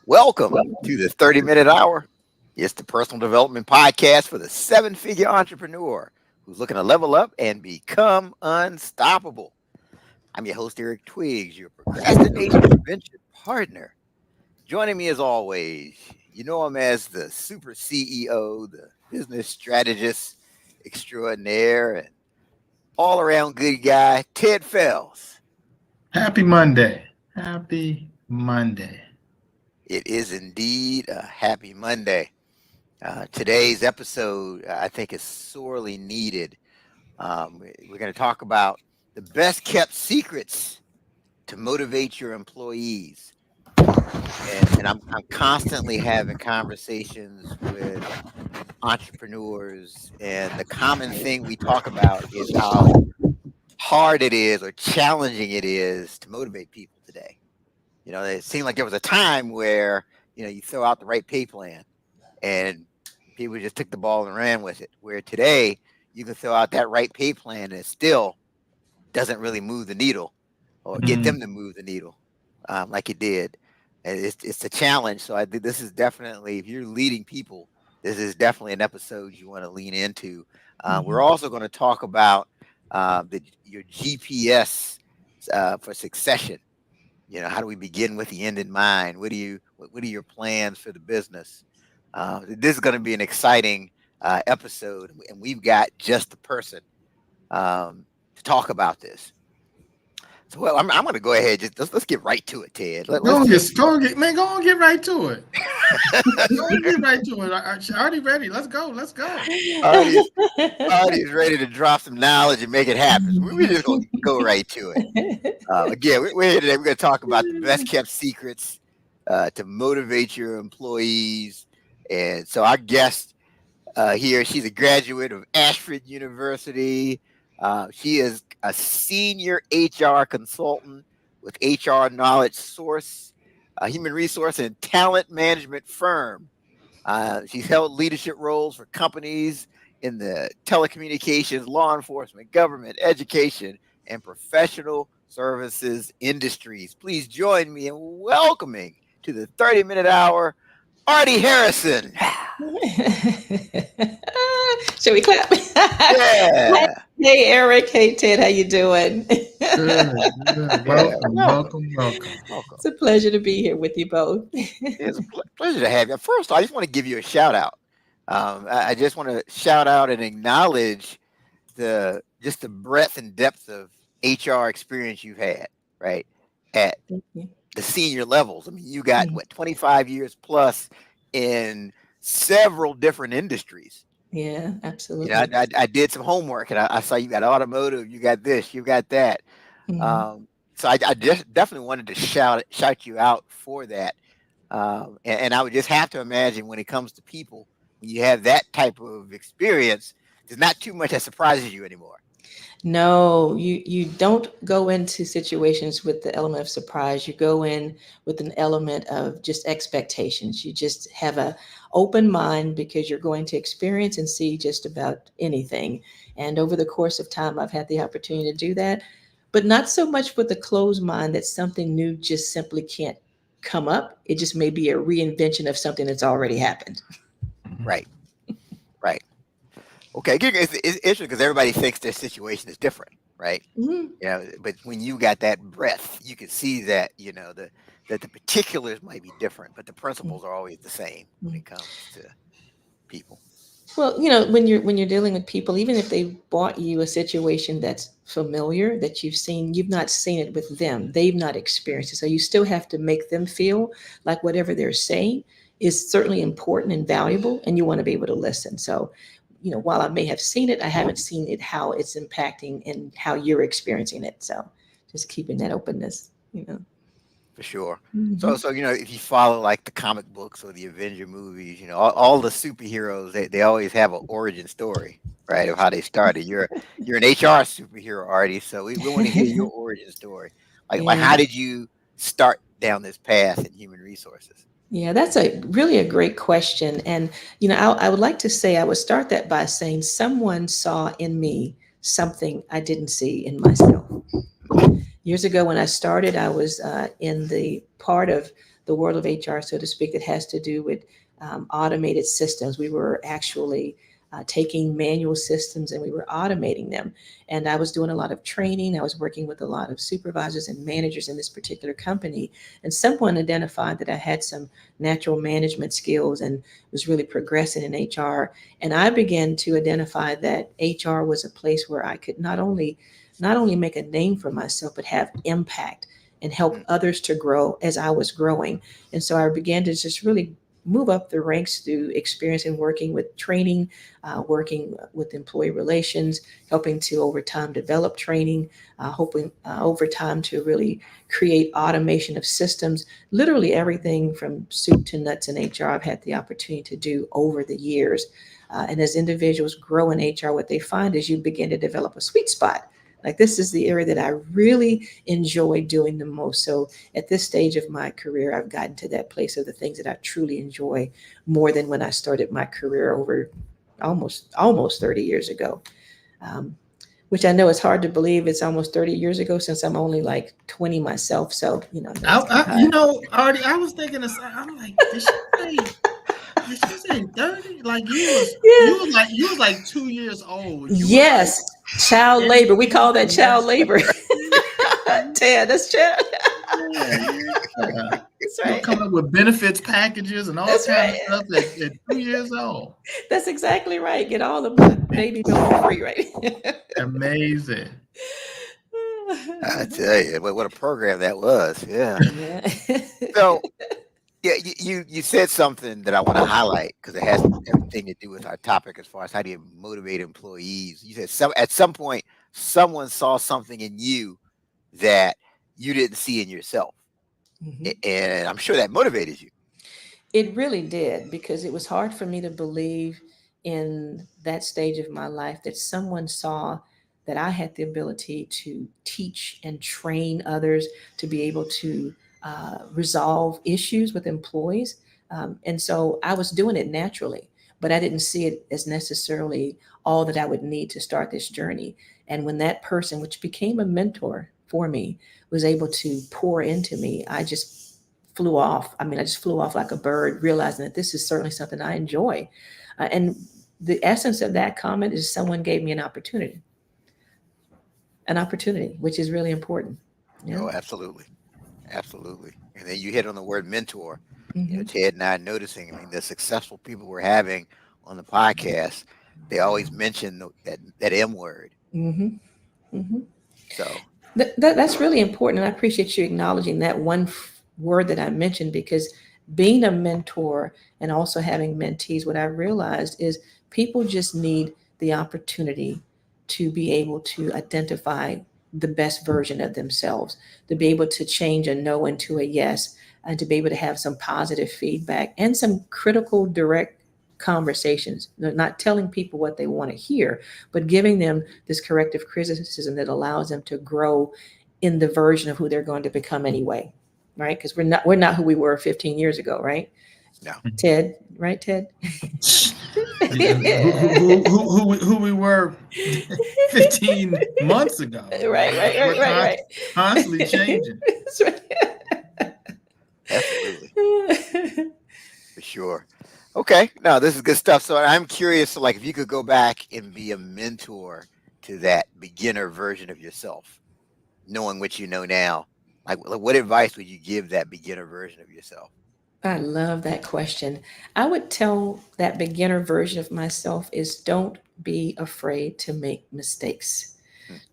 Welcome to the 30-minute hour. It's the personal development podcast for the seven-figure entrepreneur who's looking to level up and become unstoppable. I'm your host, Eric Twiggs, your procrastination prevention partner. Joining me as always, you know him as the super CEO, the business strategist extraordinaire, and all-around good guy, Ted Fells. Happy Monday. Happy Monday. It is indeed a happy Monday. Today's episode, I think, is sorely needed. We're going to talk about the best kept secrets to motivate your employees. And I'm constantly having conversations with entrepreneurs, and the common thing we talk about is how hard it is or challenging it is to motivate people today. You know, it seemed like there was a time where, you throw out the right pay plan and people just took the ball and ran with it. Where today you can throw out that right pay plan and it still doesn't really move the needle or get them to move the needle like it did. And it's a challenge. So I think this is definitely, if you're leading people, this is definitely an episode you want to lean into. We're also going to talk about your GPS for succession. How do we begin with the end in mind? What are your plans for the business? This is going to be an exciting episode, and we've got just the person to talk about this. So, well, I'm going to go ahead. Let's get right to it, Ted. Go on, get right to it. Go on, get right to it. Ardie ready. Let's go. Ardie's ready to drop some knowledge and make it happen. We're just going to go right to it. Again, we're here today. We're going to talk about the best kept secrets to motivate your employees. And so our guest here, she's a graduate of Ashford University. She is a senior HR consultant with HR Knowledge Source, a human resource and talent management firm. She's held leadership roles for companies in the telecommunications, law enforcement, government, education, and professional services industries. Please join me in welcoming to the 30-minute hour, Ardie Harrison. Should we clap? Yeah. Hey, Eric. Hey, Ted. How you doing? Good. Welcome. It's a pleasure to be here with you both. It's a pleasure to have you. First, I just want to give you a shout out. I just want to shout out and acknowledge the breadth and depth of HR experience you've had, right, at the senior levels. I mean, you got 25 years plus in several different industries. Yeah, absolutely. I did some homework and I saw you got automotive, you got this, you got that. So I just definitely wanted to shout you out for that. And I would just have to imagine when it comes to people, when you have that type of experience, there's not too much that surprises you anymore. No, you don't go into situations with the element of surprise. You go in with an element of just expectations. You just have a open mind because you're going to experience and see just about anything. And over the course of time, I've had the opportunity to do that, but not so much with a closed mind that something new just simply can't come up. It just may be a reinvention of something that's already happened. Right. Okay, it's interesting because everybody thinks their situation is different, right? But when you got that breadth, you can see that that the particulars might be different, but the principles are always the same when it comes to people. Well, when you're dealing with people, even if they bought you a situation that's familiar, that you've not seen it with them, they've not experienced it. So you still have to make them feel like whatever they're saying is certainly important and valuable, and you want to be able to listen. So, while I may have seen it, I haven't seen it, how it's impacting and how you're experiencing it. So just keeping that openness, For sure. So if you follow like the comic books or the Avenger movies, all the superheroes, they always have an origin story, right, of how they started. You're an HR superhero, Ardie, so we want to hear your origin story. Like how did you start down this path in human resources? Yeah, that's really a great question. And, I would like to say, I would start that by saying someone saw in me something I didn't see in myself. Years ago when I started, I was in the part of the world of HR, so to speak, that has to do with automated systems. We were actually taking manual systems and we were automating them. And I was doing a lot of training. I was working with a lot of supervisors and managers in this particular company. And someone identified that I had some natural management skills and was really progressing in HR. And I began to identify that HR was a place where I could not only make a name for myself, but have impact and help others to grow as I was growing. And so I began to just really move up the ranks through experience in working with training, working with employee relations, helping to over time develop training, hoping over time to really create automation of systems, literally everything from soup to nuts in HR I've had the opportunity to do over the years. And as individuals grow in HR, what they find is you begin to develop a sweet spot. Like, this is the area that I really enjoy doing the most. So at this stage of my career, I've gotten to that place of the things that I truly enjoy more than when I started my career over almost 30 years ago. Which I know is hard to believe. It's almost 30 years ago since I'm only like 20 myself. So, Ardie, I was thinking the same. I'm like, did she say 30? Like you was like 2 years old. Yes. Child labor. We call that child labor. Ted, that's child. That's right. Coming up with benefits packages and all kinds of stuff at 2 years old. That's exactly right. Get all the baby milk for free, right? Amazing. I tell you, what a program that was. Yeah. So, yeah, you said something that I want to highlight because it has everything to do with our topic as far as how do you motivate employees. You said at some point someone saw something in you that you didn't see in yourself. Mm-hmm. And I'm sure that motivated you. It really did, because it was hard for me to believe in that stage of my life that someone saw that I had the ability to teach and train others to be able to resolve issues with employees. And so I was doing it naturally, but I didn't see it as necessarily all that I would need to start this journey. And when that person, which became a mentor for me, was able to pour into me, I just flew off. I mean, I just flew off like a bird, realizing that this is certainly something I enjoy. And the essence of that comment is someone gave me an opportunity, which is really important. Yeah? Oh, absolutely. Absolutely. And then you hit on the word mentor. Mm-hmm. You know, Ted and I are noticing, I mean, the successful people we're having on the podcast, they always mention that M word. Mm-hmm. Mm-hmm. So that's really important. And I appreciate you acknowledging that one word that I mentioned, because being a mentor and also having mentees, what I realized is people just need the opportunity to be able to identify the best version of themselves, to be able to change a no into a yes, and to be able to have some positive feedback and some critical, direct conversations, not telling people what they want to hear, but giving them this corrective criticism that allows them to grow in the version of who they're going to become anyway, right? Because we're not who we were 15 years ago, right? No. Ted, right, Ted? who we were 15 months ago. Right. Constantly changing. That's right. Absolutely. For sure. Okay. No, this is good stuff. So I'm curious, like, if you could go back and be a mentor to that beginner version of yourself, knowing what you know now, like what advice would you give that beginner version of yourself? I love that question. I would tell that beginner version of myself is don't be afraid to make mistakes.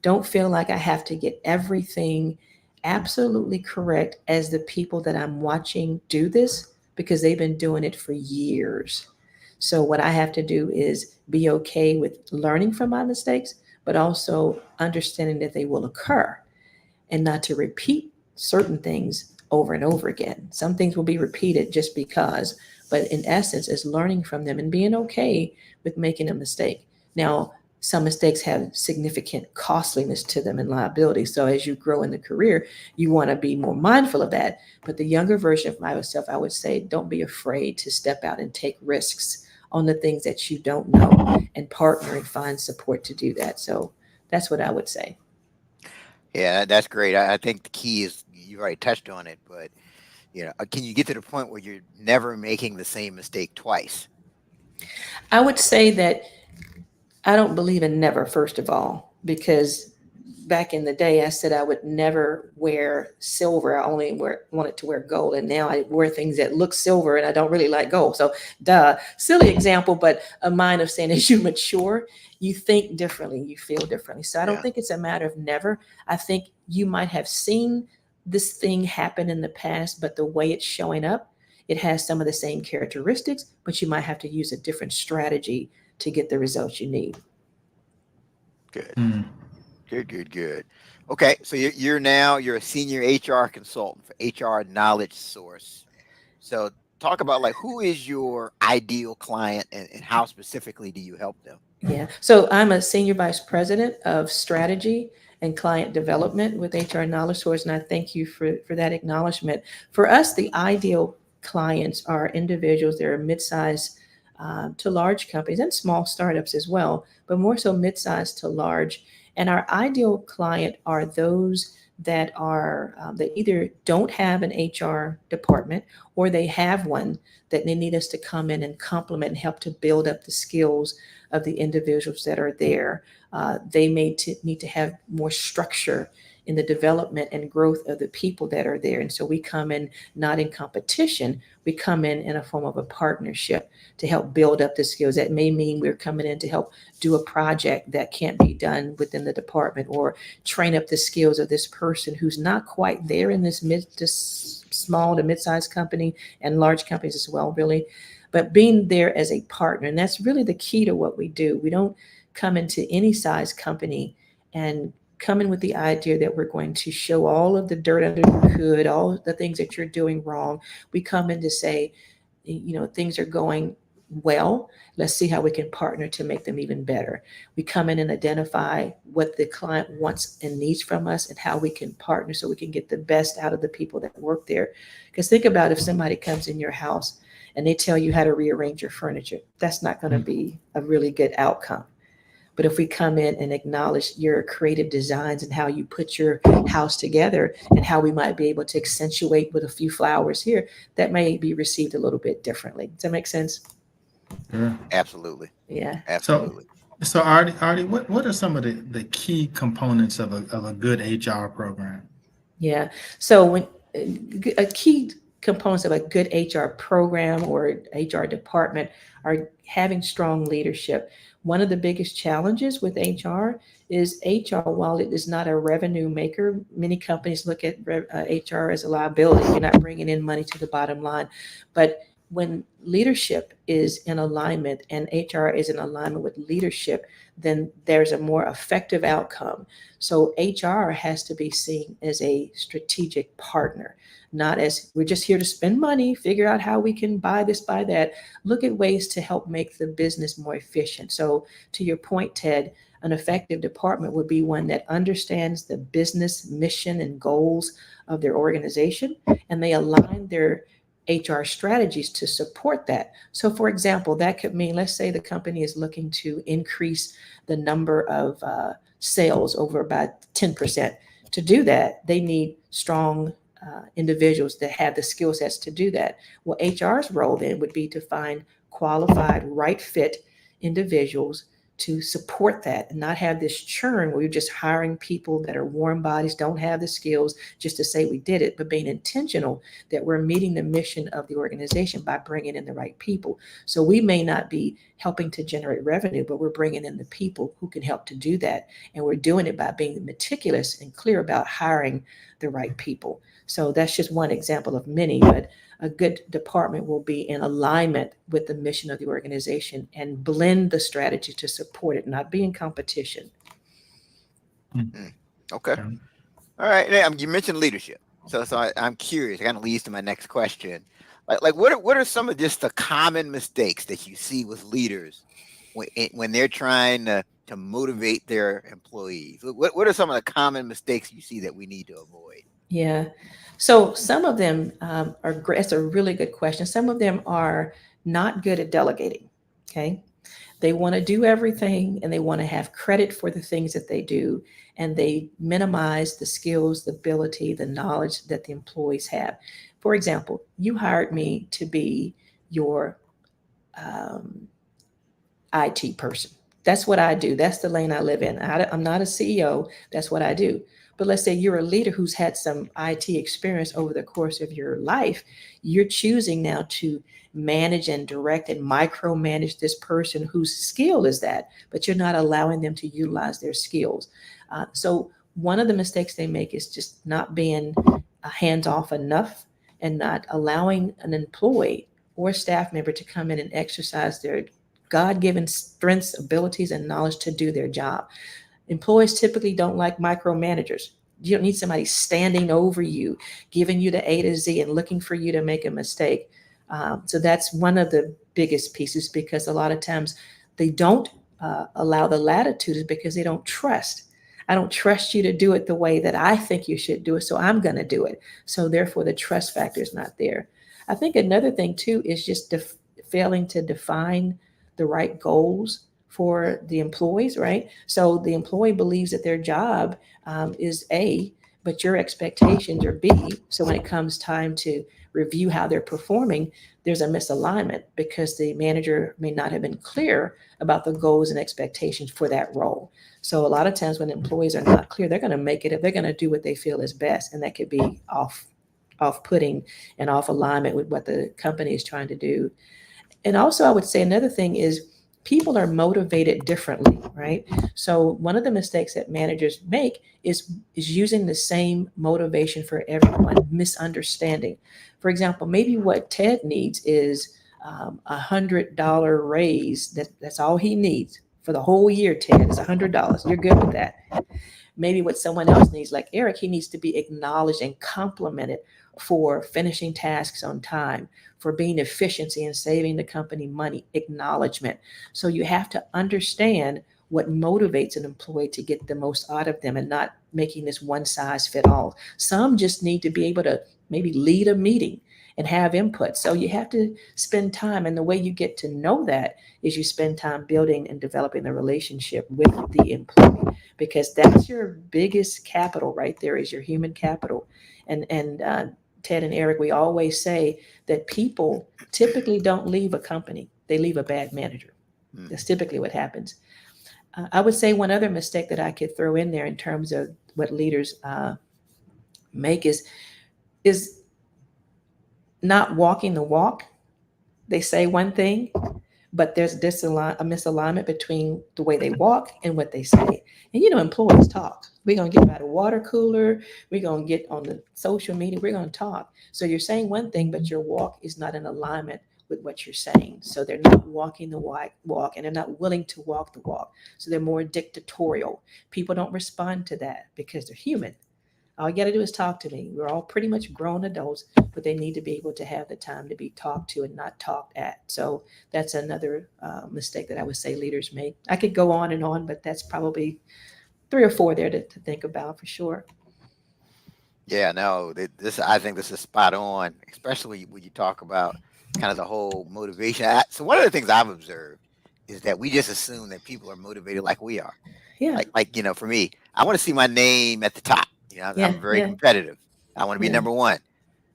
Don't feel like I have to get everything absolutely correct as the people that I'm watching do this, because they've been doing it for years. So what I have to do is be okay with learning from my mistakes, but also understanding that they will occur and not to repeat certain things over and over again. Some things will be repeated just because, but in essence, is learning from them and being okay with making a mistake. Now, some mistakes have significant costliness to them and liability. So as you grow in the career, you want to be more mindful of that. But the younger version of myself, I would say, don't be afraid to step out and take risks on the things that you don't know, and partner and find support to do that. So that's what I would say. Yeah, that's great. I think the key is, you already touched on it, but Can you get to the point where you're never making the same mistake twice? I would say that I don't believe in never, first of all, because back in the day, I said I would never wear silver. I only wanted to wear gold. And now I wear things that look silver and I don't really like gold. So, silly example, but a mind of saying as you mature, you think differently, you feel differently. So I don't Yeah. think it's a matter of never. I think you might have seen this thing happen in the past, but the way it's showing up, it has some of the same characteristics, but you might have to use a different strategy to get the results you need. Good. Mm. Good. Okay, so you're a senior HR consultant for HR Knowledge Source. So talk about like who is your ideal client and how specifically do you help them? Yeah. So I'm a senior vice president of strategy and client development with HR Knowledge Source, and I thank you for that acknowledgement. For us, the ideal clients are individuals that are mid-sized to large companies and small startups as well, but more so mid-sized to large. And our ideal client are those that are that either don't have an HR department or they have one that they need us to come in and complement and help to build up the skills of the individuals that are there. They need to have more structure in the development and growth of the people that are there. And so we come in not in competition, we come in a form of a partnership to help build up the skills. That may mean we're coming in to help do a project that can't be done within the department or train up the skills of this person who's not quite there in this small to mid-sized company and large companies as well, really. But being there as a partner, and that's really the key to what we do. We don't come into any size company and come in with the idea that we're going to show all of the dirt under the hood, all the things that you're doing wrong. We come in to say, things are going well. Let's see how we can partner to make them even better. We come in and identify what the client wants and needs from us and how we can partner so we can get the best out of the people that work there. Because think about if somebody comes in your house and they tell you how to rearrange your furniture, that's not going to be a really good outcome. But if we come in and acknowledge your creative designs and how you put your house together and how we might be able to accentuate with a few flowers here, that may be received a little bit differently. Does that make sense? Sure. Absolutely. Yeah. So, Absolutely. so Artie, what are some of the key components of a good HR program? Yeah. So when a key components of a good HR program or HR department are having strong leadership. One of the biggest challenges with HR is HR, while it is not a revenue maker, many companies look at HR as a liability. You're not bringing in money to the bottom line. But when leadership is in alignment and HR is in alignment with leadership, then there's a more effective outcome. So HR has to be seen as a strategic partner, not as we're just here to spend money, figure out how we can buy this, buy that. Look at ways to help make the business more efficient. So to your point, Ted, an effective department would be one that understands the business mission and goals of their organization, and they align their HR strategies to support that. So, for example, that could mean, let's say the company is looking to increase the number of sales over about 10%. To do that, they need strong individuals that have the skill sets to do that. Well, HR's role then would be to find qualified, right fit individuals to support that and not have this churn where you're just hiring people that are warm bodies, don't have the skills just to say we did it, but being intentional that we're meeting the mission of the organization by bringing in the right people. So we may not be helping to generate revenue, but we're bringing in the people who can help to do that. And we're doing it by being meticulous and clear about hiring the right people. So that's just one example of many, but a good department will be in alignment with the mission of the organization and blend the strategy to support it, not be in competition. Okay. Okay. All right. Now, you mentioned leadership. I'm curious. It kind of leads to my next question. Like what are some of just the common mistakes that you see with leaders when they're trying to motivate their employees? What are some of the common mistakes you see that we need to avoid? Yeah. So some of them are great. That's a really good question. Some of them are not good at delegating. Okay. They want to do everything and they want to have credit for the things that they do. And they minimize the skills, the ability, the knowledge that the employees have. For example, you hired me to be your um, IT person. That's what I do. That's the lane I live in. I'm not a CEO. That's what I do. But let's say you're a leader who's had some IT experience over the course of your life. You're choosing now to manage and direct and micromanage this person whose skill is that, but you're not allowing them to utilize their skills. So one of the mistakes they make is just not being hands off enough and not allowing an employee or staff member to come in and exercise their God given strengths, abilities, and knowledge to do their job. Employees typically don't like micromanagers. You don't need somebody standing over you, giving you the A to Z and looking for you to make a mistake. So that's one of the biggest pieces, because a lot of times they don't allow the latitudes because they don't trust. I don't trust you to do it the way that I think you should do it, so I'm going to do it. So therefore, the trust factor is not there. I think another thing too is just failing to define the right goals for the employees, right? So the employee believes that their job is A, but your expectations are B. So when it comes time to review how they're performing, there's a misalignment because the manager may not have been clear about the goals and expectations for that role. So a lot of times when employees are not clear, they're going to make it, they're going to do what they feel is best, and that could be off-putting and off alignment with what the company is trying to do. And also, I would say another thing is people are motivated differently, right? So one of the mistakes that managers make is using the same motivation for everyone, misunderstanding. For example, maybe what Ted needs is $100 raise. That's all he needs for the whole year. Ted, is $100. You're good with that. Maybe what someone else needs, like Eric, he needs to be acknowledged and complimented for finishing tasks on time, for being efficiency and saving the company money, acknowledgement. So you have to understand what motivates an employee to get the most out of them and not making this one size fit all. Some just need to be able to maybe lead a meeting and have input. So you have to spend time. And the way you get to know that is you spend time building and developing the relationship with the employee, because that's your biggest capital right there, is your human capital. And Ted and Eric, we always say that people typically don't leave a company. They leave a bad manager. That's typically what happens. I would say one other mistake that I could throw in there in terms of what leaders make is not walking the walk. They say one thing, but there's a misalignment between the way they walk and what they say. And employees talk. We're going to get by the water cooler. We're going to get on the social media. We're going to talk. So you're saying one thing, but your walk is not in alignment with what you're saying. So they're not walking the walk, and they're not willing to walk the walk. So they're more dictatorial. People don't respond to that because they're human. All you got to do is talk to me. We're all pretty much grown adults, but they need to be able to have the time to be talked to and not talked at. So that's another mistake that I would say leaders make. I could go on, but that's probably 3 or 4 there to think about for sure. Yeah, no, I think this is spot on, especially when you talk about kind of the whole motivation. So one of the things I've observed is that we just assume that people are motivated like we are. Yeah. Like for me, I want to see my name at the top. I'm very competitive. I want to be number one.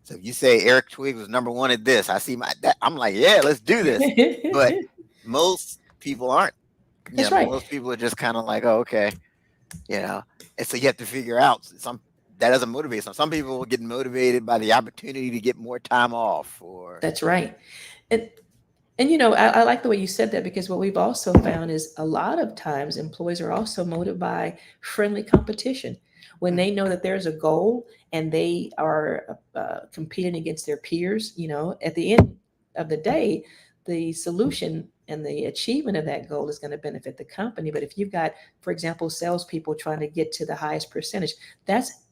So if you say Eric Twiggs was number one at this, I see I'm like, yeah, let's do this. But most people aren't. That's right. Most people are just kind of like, oh, okay. And so you have to figure out that doesn't motivate some. Some people will get motivated by the opportunity to get more time off. That's right. And I like the way you said that, because what we've also found is a lot of times employees are also motivated by friendly competition. When they know that there's a goal and they are competing against their peers, at the end of the day, the solution and the achievement of that goal is going to benefit the company. But if you've got, for example, salespeople trying to get to the highest percentage, that's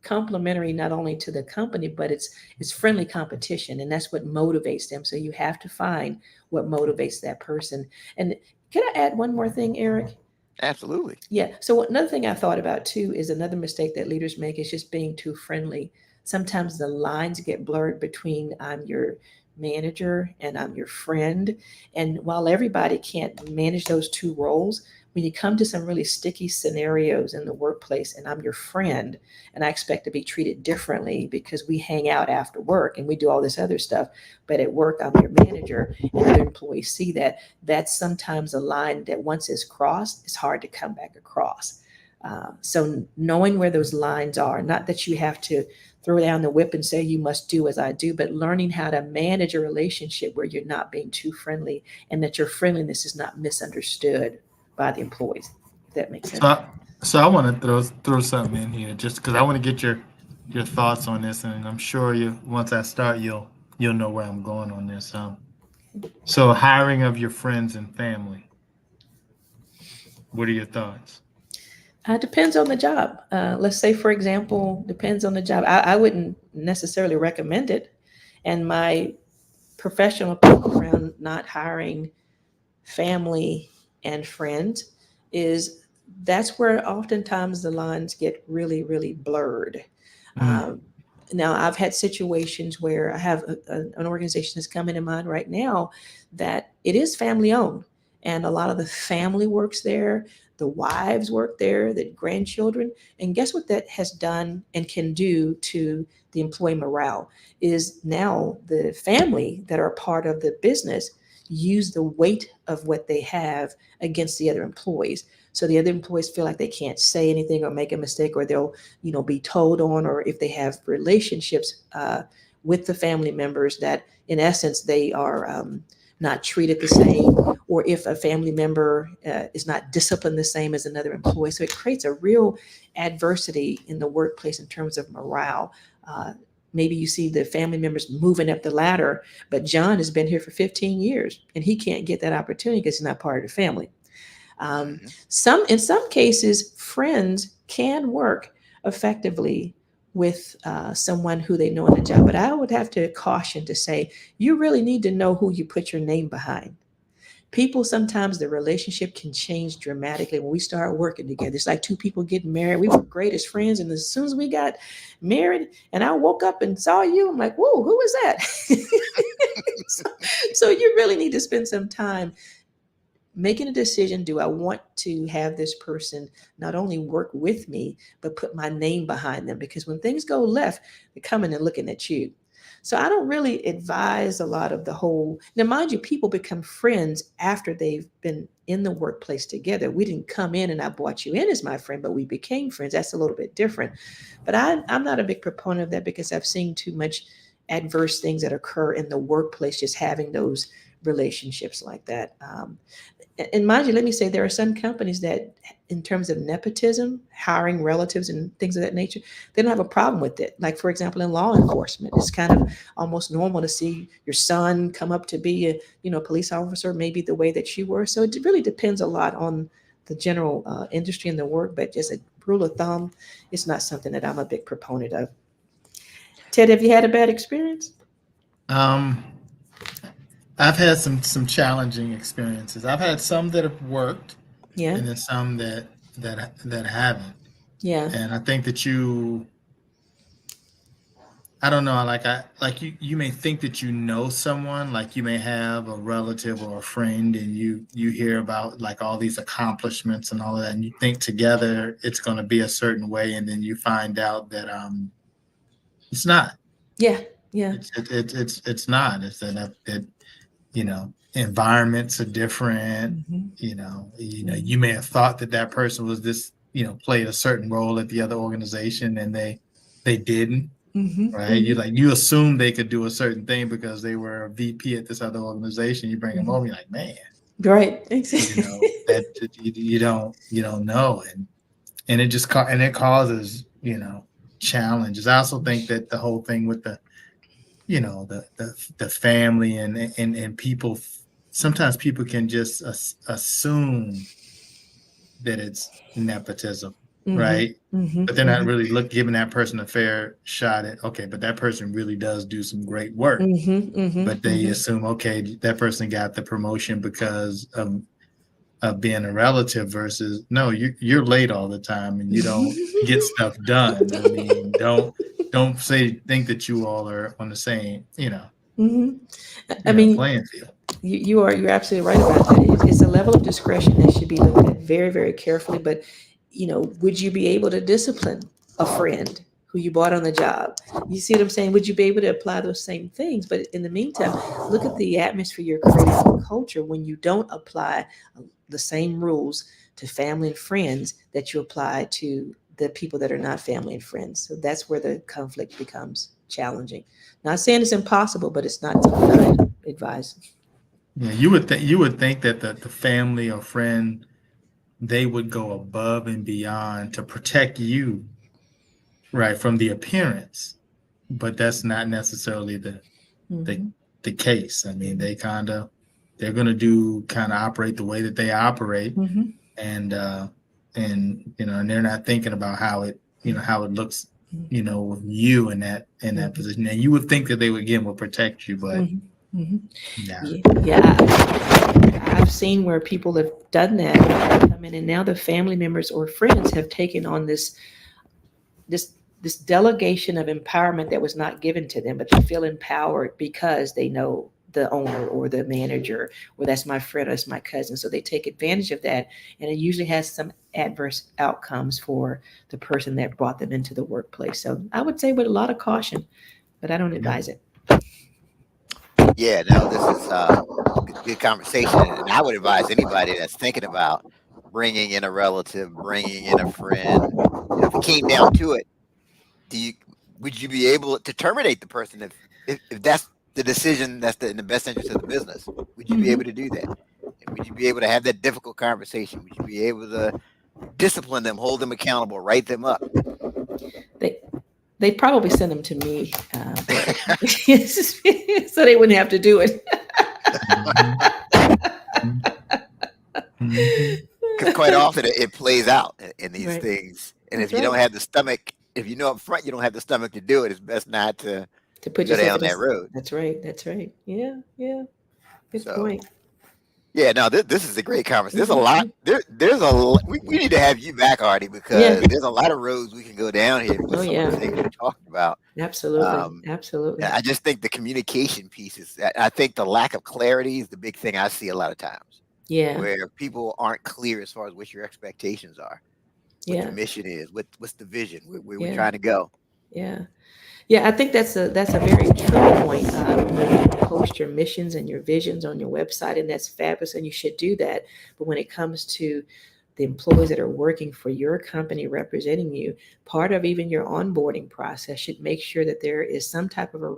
complementary not only to the company, but it's friendly competition, and that's what motivates them. So you have to find what motivates that person. And can I add one more thing, Eric? Absolutely. Yeah. So another thing I thought about too is another mistake that leaders make is just being too friendly. sometimes the lines get blurred between I'm your manager and I'm your friend. And while everybody can't manage those two roles, when you come to some really sticky scenarios in the workplace and I'm your friend and I expect to be treated differently because we hang out after work and we do all this other stuff, but at work I'm your manager and other employees see that, that's sometimes a line that once it's crossed, it's hard to come back across. So knowing where those lines are, not that you have to throw down the whip and say you must do as I do, but learning how to manage a relationship where you're not being too friendly and that your friendliness is not misunderstood by the employees. If that makes sense. So I want to throw something in here just because I want to get your thoughts on this, and I'm sure you once I start you'll know where I'm going on this. So hiring of your friends and family. What are your thoughts? Depends on the job. Let's say, for example, depends on the job. I wouldn't necessarily recommend it. And my professional opinion around not hiring family and friends is that's where oftentimes the lines get really, really blurred. Um, Now, I've had situations where I have an organization that's coming to mind right now that it is family owned, and a lot of the family works there, the wives work there, the grandchildren. And guess what that has done and can do to the employee morale is now the family that are part of the business use the weight of what they have against the other employees. So the other employees feel like they can't say anything or make a mistake, or they'll, be told on, or if they have relationships with the family members that in essence they are not treated the same, or if a family member is not disciplined the same as another employee. So it creates a real adversity in the workplace in terms of morale. Maybe you see the family members moving up the ladder, but John has been here for 15 years and he can't get that opportunity because he's not part of the family. In some cases, friends can work effectively with someone who they know in the job, but I would have to caution to say you really need to know who you put your name behind. People, sometimes the relationship can change dramatically when we start working together. It's like two people getting married. We were great as friends, and as soon as we got married and I woke up and saw you, I'm like, whoa, who is that? so you really need to spend some time making a decision. Do I want to have this person not only work with me, but put my name behind them? Because when things go left, they're coming and looking at you. So I don't really advise a lot of the whole. Now, mind you, people become friends after they've been in the workplace together. We didn't come in and I brought you in as my friend, but we became friends. That's a little bit different. But I'm not a big proponent of that because I've seen too much adverse things that occur in the workplace, just having those relationships like that. And mind you, let me say there are some companies that, in terms of nepotism, hiring relatives and things of that nature, they don't have a problem with it. Like, for example, in law enforcement, it's kind of almost normal to see your son come up to be a police officer, maybe the way that you were. So it really depends a lot on the general industry and the work. But just a rule of thumb, it's not something that I'm a big proponent of. Ted, have you had a bad experience? I've had some challenging experiences. I've had some that have worked, Yeah. and then some that haven't. Yeah. And I think that I don't know, like you may think that you know someone, like you may have a relative or a friend, and you hear about like all these accomplishments and all of that, and you think together it's going to be a certain way, and then you find out that it's not. Yeah. Yeah. It's not. It's that environments are different. Mm-hmm. You may have thought that person was this, played a certain role at the other organization, and they didn't. Mm-hmm. Right? Mm-hmm. You assume they could do a certain thing because they were a VP at this other organization. You bring them over, you're like, man, right? Exactly. that you don't know, and it just it causes challenges. I also think that the whole thing with the the family and people, sometimes people can just assume that it's nepotism, Mm-hmm. right? Mm-hmm. But they're not really giving that person a fair shot at, okay, but that person really does do some great work. Mm-hmm. Mm-hmm. But they assume, okay, that person got the promotion because of being a relative, versus no, you're late all the time and you don't get stuff done. I mean, don't think that you all are on the same, Mhm. I mean, playing field. you're absolutely right about that. It's a level of discretion that should be looked at very, very carefully. But would you be able to discipline a friend who you bought on the job? You see what I'm saying? Would you be able to apply those same things? But in the meantime, look at the atmosphere you're creating in the culture when you don't apply the same rules to family and friends that you apply to the people that are not family and friends. So that's where the conflict becomes challenging. Not saying it's impossible, but it's not something that I advise. Yeah, you would think that the family or friend, they would go above and beyond to protect you, right, from the appearance, but that's not necessarily the Mhm. the case. I mean, they're going to operate the way that they operate, Mhm. and and they're not thinking about how it looks, with you in that position. And you would think that they would protect you, but Mhm. Mhm. nah. Yeah, I've seen where people have done that. I mean, and now the family members or friends have taken on this this delegation of empowerment that was not given to them, but they feel empowered because they know the owner or the manager, or that's my friend or that's my cousin. So they take advantage of that, and it usually has some adverse outcomes for the person that brought them into the workplace. So I would say with a lot of caution, but I don't advise it. Yeah, no, this is good conversation, and I would advise anybody that's thinking about bringing in a relative, bringing in a friend. If it came down to it, do you would you be able to terminate the person if that's the decision that's in the best interest of the business? Would you be able Mhm. to do that? And would you be able to have that difficult conversation? Would you be able to discipline them, hold them accountable, write them up? They they'd probably send them to me, so they wouldn't have to do it. Mhm. Because quite often it plays out in these Right. things. And if That's you don't right. have the stomach, if you know up front you don't have the stomach to do it, it's best not to To put go yourself down in that this. road. That's right. That's right. Yeah. Yeah. Good So point. yeah, no, this is a great conversation. There's a lot. Mhm. We need to have you back, Artie, Yeah. because there's a lot of roads we can go down here with Oh some of the yeah. things we talked about. Absolutely. Um, and Absolutely. I just think the communication piece is. I think the lack of clarity is the big thing I see a lot of times, Yeah. where people aren't clear as far as what your expectations are, what the Yeah. mission is, what's the vision, where we're Yeah. trying to go. Yeah. Yeah, I think that's a very true point. When you post your missions and your visions on your website, and that's fabulous, and you should do that. But when it comes to the employees that are working for your company representing you, part of even your onboarding process should make sure that there is some type of a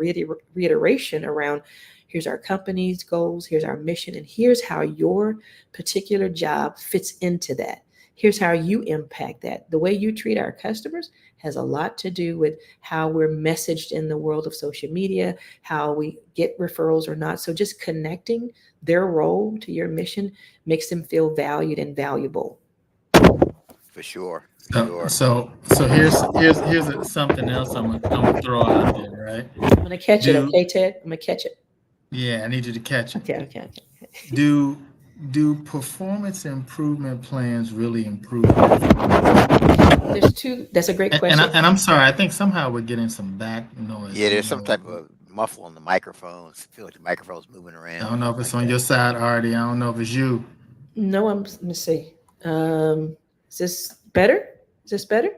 reiteration around here's our company's goals, here's our mission, and here's how your particular job fits into that. Here's how you impact that. The way you treat our customers has a lot to do with how we're messaged in the world of social media, how we get referrals or not. So just connecting their role to your mission makes them feel valued and valuable. For sure, for So sure. so so here's something else I'm gonna throw out there, right? I'm gonna catch it, Do okay, Ted? I'm gonna catch it. Yeah, I need you to catch it. Okay, okay, okay. Do do performance improvement plans really improve performance? There's two. That's a great question. And I'm sorry, I think somehow we're getting some back noise. Yeah, I there's don't some know. type of muffle on the microphones. I feel like the microphone's moving I around don't or know if something it's like on that. your side, Artie. I don't know if it's you. No, let me see. Is this better? Is this better?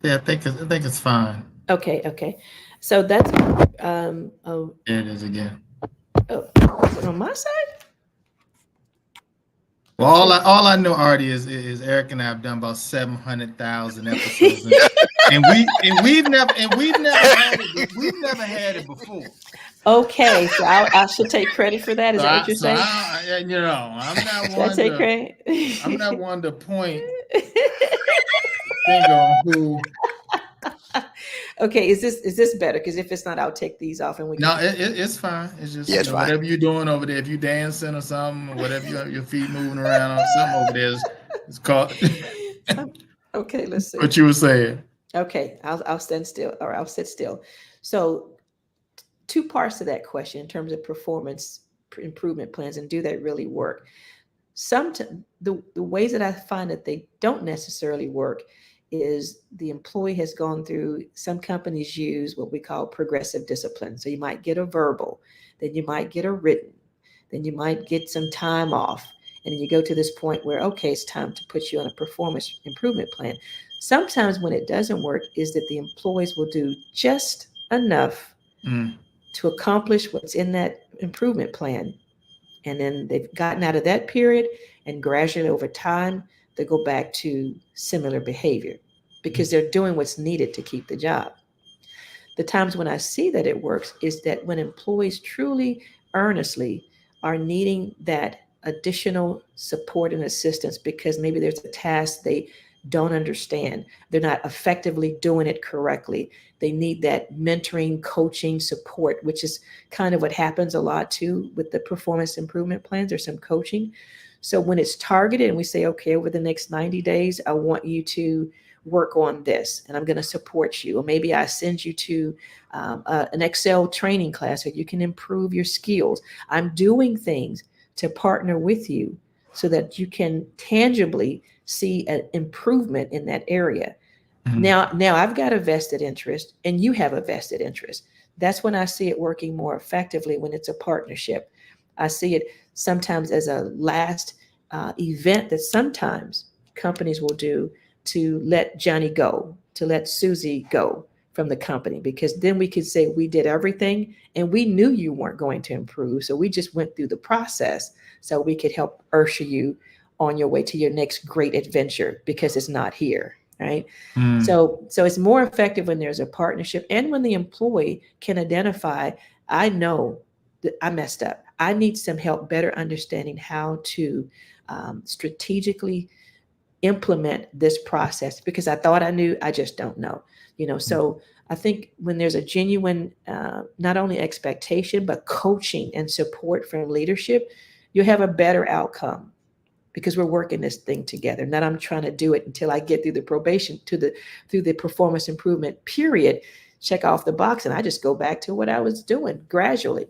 Yeah, I think it's fine. Okay, okay. So that's oh, There it is again. oh, is it on my side? Well, Let's all I know, Artie, is Eric and I have done about 700,000 episodes, and we've never had it before. Okay, so I should take credit for that. Is So that what I you're so saying? I you know Should I take credit? I'm not one to point finger on who. Okay, is this better? Because if it's not, I'll take these off and we can. No, it's fine. It's just Yeah, it's fine. whatever you're doing over there. If you dancing or something, or whatever you have your feet moving around or something over there is called. Okay, let's see. What you were saying. Okay, I'll stand still, or I'll sit still. So, two parts to that question in terms of performance improvement plans, and do they really work? Some the ways that I find that they don't necessarily work is the employee has gone through, some companies use what we call progressive discipline. So you might get a verbal, then you might get a written, then you might get some time off. And then you go to this point where, okay, it's time to put you on a performance improvement plan. Sometimes when it doesn't work is that the employees will do just enough to accomplish what's in that improvement plan. And then they've gotten out of that period, and gradually over time, they go back to similar behavior because they're doing what's needed to keep the job. The times when I see that it works is that when employees truly, earnestly are needing that additional support and assistance because maybe there's a task they don't understand, they're not effectively doing it correctly. They need that mentoring, coaching, support, which is kind of what happens a lot too with the performance improvement plans. There's some coaching. So when it's targeted and we say, okay, over the next 90 days, I want you to work on this and I'm going to support you. Or maybe I send you to an Excel training class so you can improve your skills. I'm doing things to partner with you so that you can tangibly see an improvement in that area. Now I've got a vested interest and you have a vested interest. That's when I see it working more effectively when it's a partnership. I see it sometimes as a last event that sometimes companies will do to let Johnny go, to let Susie go from the company, because then we could say we did everything and we knew you weren't going to improve. So we just went through the process so we could help usher you on your way to your next great adventure because it's not here. Right. So it's more effective when there's a partnership and when the employee can identify, I know that I messed up. I need some help better understanding how to strategically implement this process because I thought I knew, I just don't know. So I think when there's a genuine, not only expectation, but coaching and support from leadership, you have a better outcome. Because we're working this thing together. Not I'm trying to do it until I get through the probation through the performance improvement period, check off the box, and I just go back to what I was doing gradually.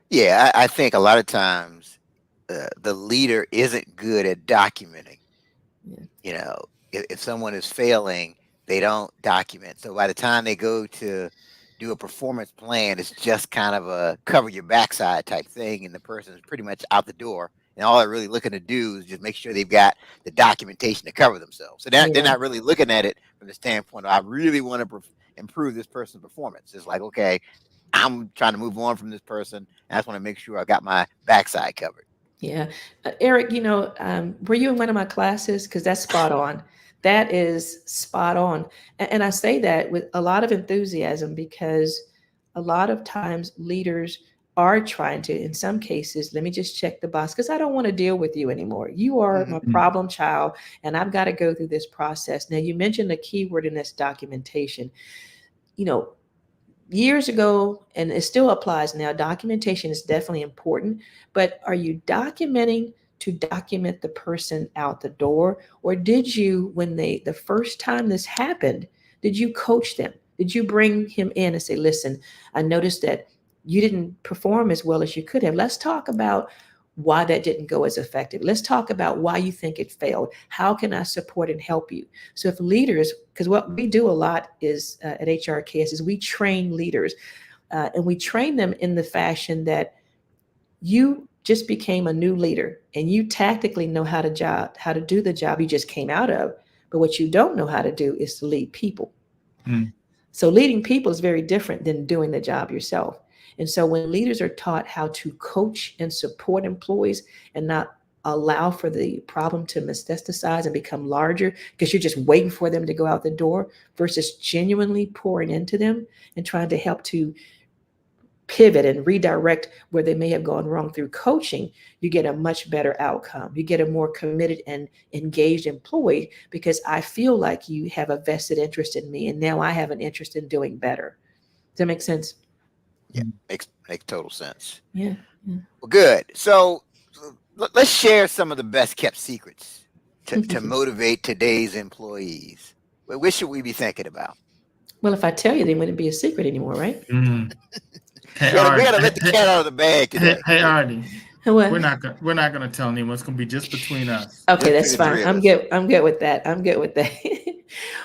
Yeah, I think a lot of times the leader isn't good at documenting. Yeah. If someone is failing, they don't document. So by the time they go to do a performance plan, it's just kind of a cover your backside type thing, and the person is pretty much out the door. And all they're really looking to do is just make sure they've got the documentation to cover themselves. So they're not really looking at it from the standpoint of, I really want to improve this person's performance. It's like, okay, I'm trying to move on from this person. And I just want to make sure I got my backside covered. Yeah. Eric, were you in one of my classes? Because that's spot on. That is spot on. And I say that with a lot of enthusiasm because a lot of times leaders are trying to, in some cases, let me just check the box because I don't want to deal with you anymore. You are my problem child, and I've got to go through this process. Now, you mentioned the key word in this documentation. Years ago, and it still applies now, documentation is definitely important, but are you documenting to document the person out the door? Or did you, when the first time this happened, did you coach them? Did you bring him in and say, listen, I noticed that you didn't perform as well as you could have. Let's talk about why that didn't go as effective. Let's talk about why you think it failed. How can I support and help you? So if leaders, because what we do a lot is at HRKS is we train leaders and we train them in the fashion that you just became a new leader and you tactically know how to do the job you just came out of. But what you don't know how to do is to lead people. So leading people is very different than doing the job yourself. And so when leaders are taught how to coach and support employees and not allow for the problem to metastasize and become larger because you're just waiting for them to go out the door versus genuinely pouring into them and trying to help to pivot and redirect where they may have gone wrong through coaching, you get a much better outcome. You get a more committed and engaged employee because I feel like you have a vested interest in me and now I have an interest in doing better. Does that make sense? Yeah, makes total sense. Yeah. Well, good. So let's share some of the best kept secrets to motivate today's employees. What should we be thinking about? Well, if I tell you, they wouldn't be a secret anymore, right? Hey, we gotta let the cat out of the bag today. Hey, Ardie. What? We're not gonna tell anyone. It's gonna be just between us. Okay, Just that's between the fine. three of us. I'm good with that. I'm good with that.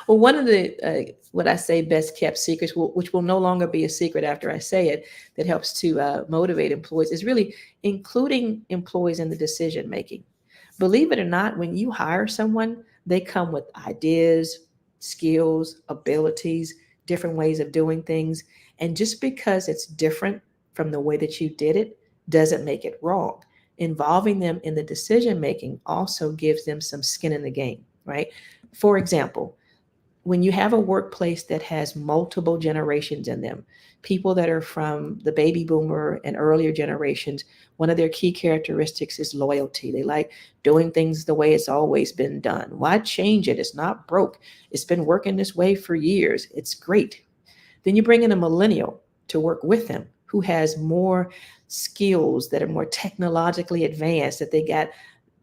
Well, one of the what I say best kept secrets, which will no longer be a secret after I say it, that helps to motivate employees is really including employees in the decision making. Believe it or not, when you hire someone, they come with ideas, skills, abilities, different ways of doing things, and just because it's different from the way that you did it doesn't make it wrong. Involving them in the decision making also gives them some skin in the game, right? For example, when you have a workplace that has multiple generations in them, people that are from the baby boomer and earlier generations, one of their key characteristics is loyalty. They like doing things the way it's always been done. Why change it? It's not broke. It's been working this way for years. It's great. Then you bring in a millennial to work with them who has more skills that are more technologically advanced, that they got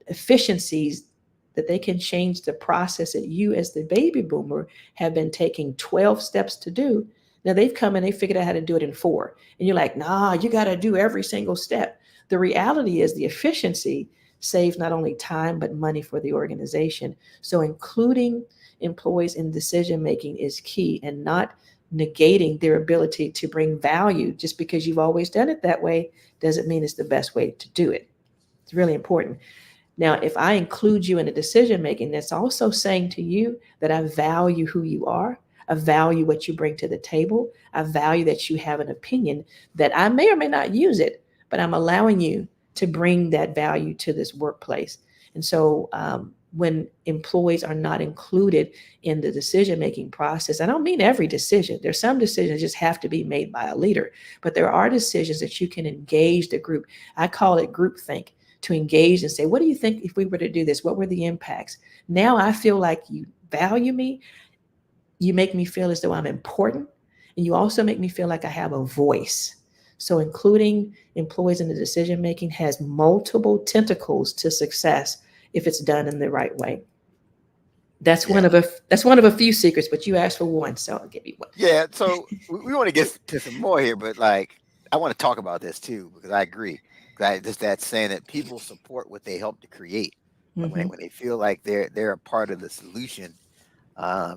efficiencies that they can change the process that you as the baby boomer have been taking 12 steps to do. Now they've come and they figured out how to do it in 4. And you're like, nah, you got to do every single step. The reality is the efficiency saves not only time, but money for the organization. So including employees in decision making is key, and not negating their ability to bring value. Just because you've always done it that way doesn't mean it's the best way to do it. It's really important. Now, if I include you in the decision making, that's also saying to you that I value who you are. I value what you bring to the table. I value that you have an opinion, that I may or may not use it, but I'm allowing you to bring that value to this workplace. And so when employees are not included in the decision making process, I don't mean every decision. There's some decisions that just have to be made by a leader, but there are decisions that you can engage the group. I call it groupthink, to engage and say, what do you think if we were to do this? What were the impacts? Now I feel like you value me. You make me feel as though I'm important. And you also make me feel like I have a voice. So including employees in the decision making has multiple tentacles to success if it's done in the right way. That's Yeah. that's one of a few secrets, but you asked for one, so I'll give you one. Yeah. So we want to get to some more here, but like I want to talk about this too because I agree. Just that saying that people support what they help to create. Like Mm-hmm. when they feel like they're a part of the solution,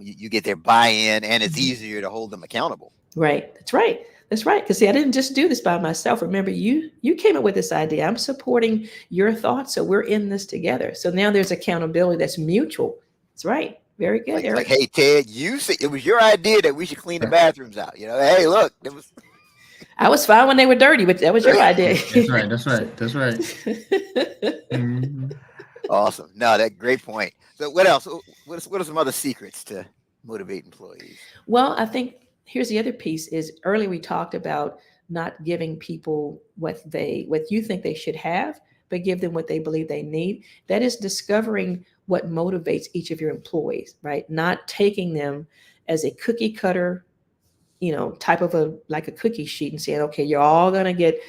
you get their buy-in, and it's easier to hold them accountable. Right. That's right. That's right. Because see, I didn't just do this by myself. Remember, you came up with this idea. I'm supporting your thoughts, so we're in this together. So now there's accountability that's mutual. That's right. Very good, Like Eric. hey Ted, you said it was your idea that we should clean the bathrooms out. Hey, look, it was. I was fine when they were dirty, but that was your idea. That's right. That's right. That's right. Mhm. Awesome. No, that great point. So what else? What are some other secrets to motivate employees? Well, I think here's the other piece is earlier we talked about not giving people what you think they should have, but give them what they believe they need. That is discovering what motivates each of your employees, right? Not taking them as a cookie cutter, type of like a cookie sheet and saying, okay, you're all going to get,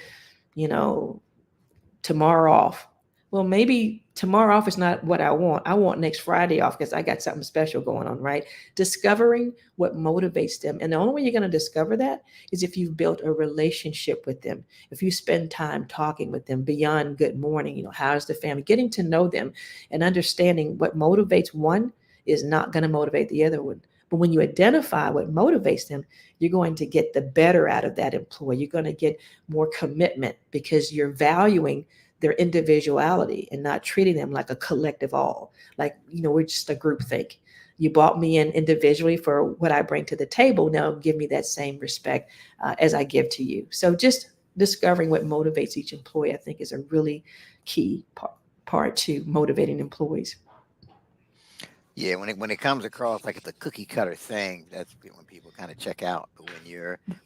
tomorrow off. Well, maybe tomorrow off is not what I want. I want next Friday off because I got something special going on, right? Discovering what motivates them. And the only way you're going to discover that is if you've built a relationship with them. If you spend time talking with them beyond good morning, how's the family, getting to know them and understanding what motivates one is not going to motivate the other one. But when you identify what motivates them, you're going to get the better out of that employee. You're going to get more commitment because you're valuing their individuality and not treating them like a collective all. Like, we're just a group think. You brought me in individually for what I bring to the table. Now give me that same respect as I give to you. So just discovering what motivates each employee, I think, is a really key part to motivating employees. Yeah, when it comes across like it's a cookie cutter thing, that's when people kind of check out. But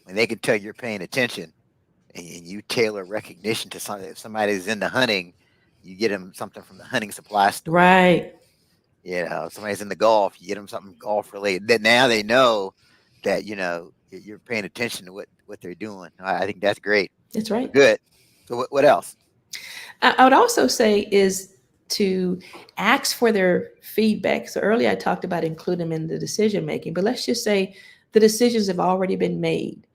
when they can tell you're paying attention and you tailor recognition to something, if somebody's into hunting, you get them something from the hunting supply store. Right. If somebody's into golf, you get them something golf related. That now they know that you're paying attention to what they're doing. I think that's great. That's right. Good. So what else? I would also say is to ask for their feedback. So earlier I talked about including them in the decision making, but let's just say the decisions have already been made.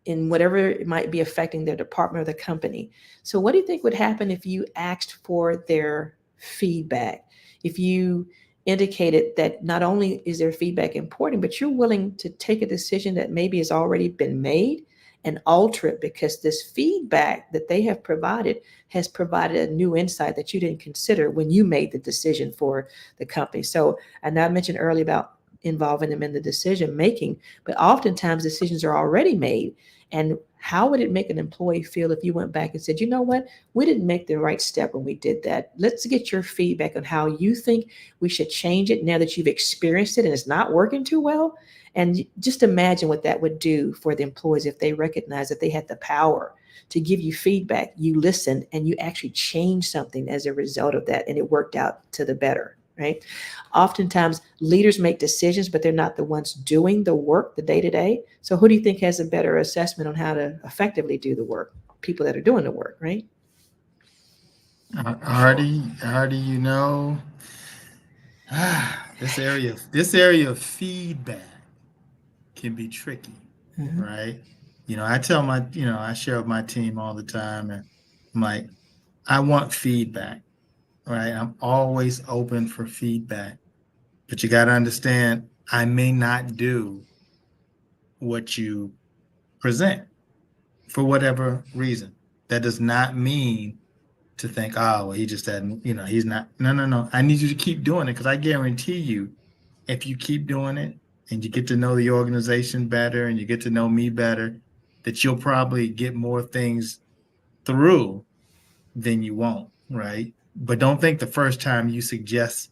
in whatever it might be affecting their department or the company. So what do you think would happen if you asked for their feedback? If you indicated that not only is their feedback important, but you're willing to take a decision that maybe has already been made and alter it because this feedback that they have provided has provided a new insight that you didn't consider when you made the decision for the company. So, and I mentioned earlier about involving them in the decision making, but oftentimes decisions are already made. And how would it make an employee feel if you went back and said, you know what, we didn't make the right step when we did that. Let's get your feedback on how you think we should change it now that you've experienced it and it's not working too well. And just imagine what that would do for the employees if they recognize that they had the power to give you feedback, you listened, and you actually changed something as a result of that, and it worked out to the better, right? Oftentimes, leaders make decisions, but they're not the ones doing the work, the day-to-day. So who do you think has a better assessment on how to effectively do the work? People that are doing the work, right? Ardie, you know, this area of feedback can be tricky, right? You know, I tell I share with my team all the time, and I'm like, I want feedback, right? I'm always open for feedback, but you got to understand, I may not do what you present for whatever reason. That does not mean to think, oh, well, he just hadn't, he's not. No. I need you to keep doing it because I guarantee you, if you keep doing it and you get to know the organization better and you get to know me better, that you'll probably get more things through than you won't, right? But don't think the first time you suggest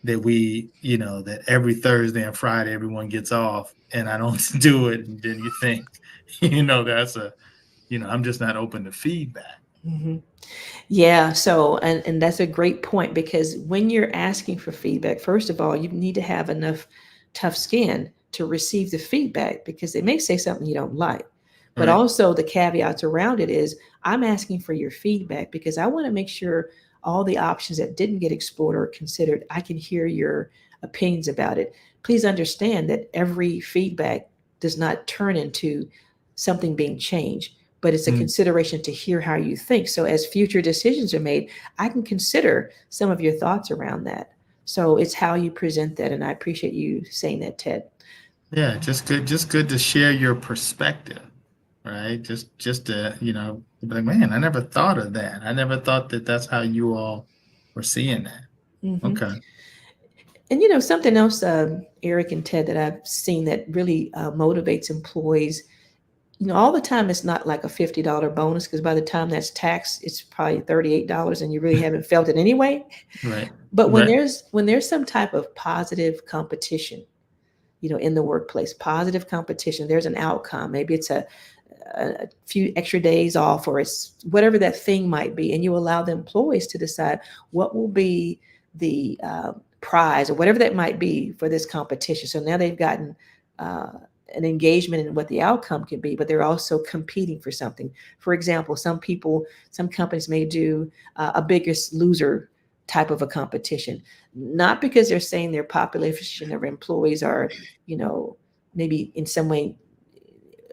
that that every Thursday and Friday everyone gets off and I don't do it, and then you think, that's I'm just not open to feedback. Mm-hmm. Yeah. So, and that's a great point, because when you're asking for feedback, first of all, you need to have enough tough skin to receive the feedback, because they may say something you don't like. But Right. also the caveats around it is, I'm asking for your feedback because I want to make sure all the options that didn't get explored or considered, I can hear your opinions about it. Please understand that every feedback does not turn into something being changed, but it's a consideration to hear how you think. So as future decisions are made, I can consider some of your thoughts around that. So it's how you present that. And I appreciate you saying that, Ted. Yeah, just good to share your perspective, right? Just to, be like, man, I never thought of that. I never thought that that's how you all were seeing that. Mm-hmm. Okay. And something else, Eric and Ted, that I've seen that really motivates employees, all the time it's not like a $50 bonus, because by the time that's taxed, it's probably $38 and you really haven't felt it anyway. Right. But when Right. there's some type of positive competition, in the workplace, positive competition, there's an outcome. Maybe it's a few extra days off, or it's whatever that thing might be. And you allow the employees to decide what will be the prize or whatever that might be for this competition. So now they've gotten an engagement in what the outcome can be, but they're also competing for something. For example, some companies may do a biggest loser type of a competition, not because they're saying their population of employees are, maybe in some way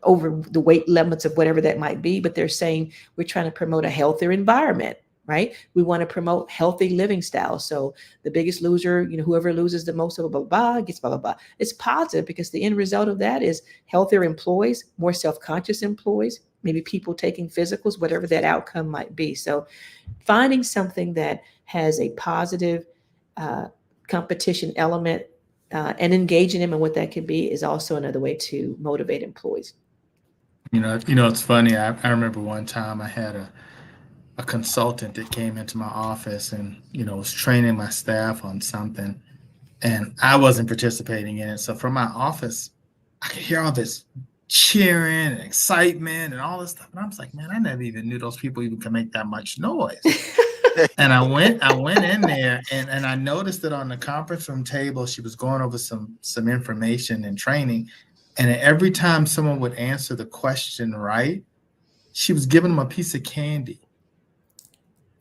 over the weight limits of whatever that might be, but they're saying we're trying to promote a healthier environment, right? We want to promote healthy living styles. So the biggest loser, whoever loses the most of blah, blah, blah, gets blah, blah, blah. It's positive because the end result of that is healthier employees, more self-conscious employees, maybe people taking physicals, whatever that outcome might be. So finding something that has a positive competition element and engaging them in what that could be is also another way to motivate employees. It's funny. I remember one time I had a consultant that came into my office and, was training my staff on something, and I wasn't participating in it. So from my office, I could hear all this cheering and excitement and all this stuff. And I was like, man, I never even knew those people even could make that much noise. And I went in there and I noticed that on the conference room table, she was going over some information and training. And every time someone would answer the question right, she was giving them a piece of candy.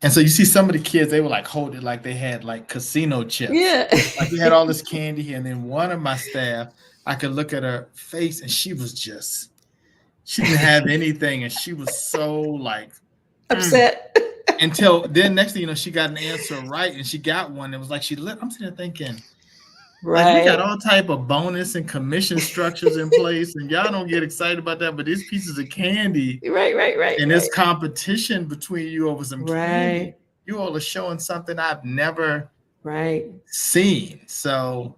And so you see some of the kids, they were like hold it like they had like casino chips. Yeah. Like they had all this candy here. And then one of my staff, I could look at her face and she was just She didn't have anything, and she was so like Upset. until then. Next thing you know, she got an answer right, and she got one. It was like I'm sitting there thinking, like, we got Right. all type of bonus and commission structures in place, and y'all don't get excited about that. But these pieces of candy, Right. and this competition between you over some candy, Right. you all are showing something I've never Right. seen. So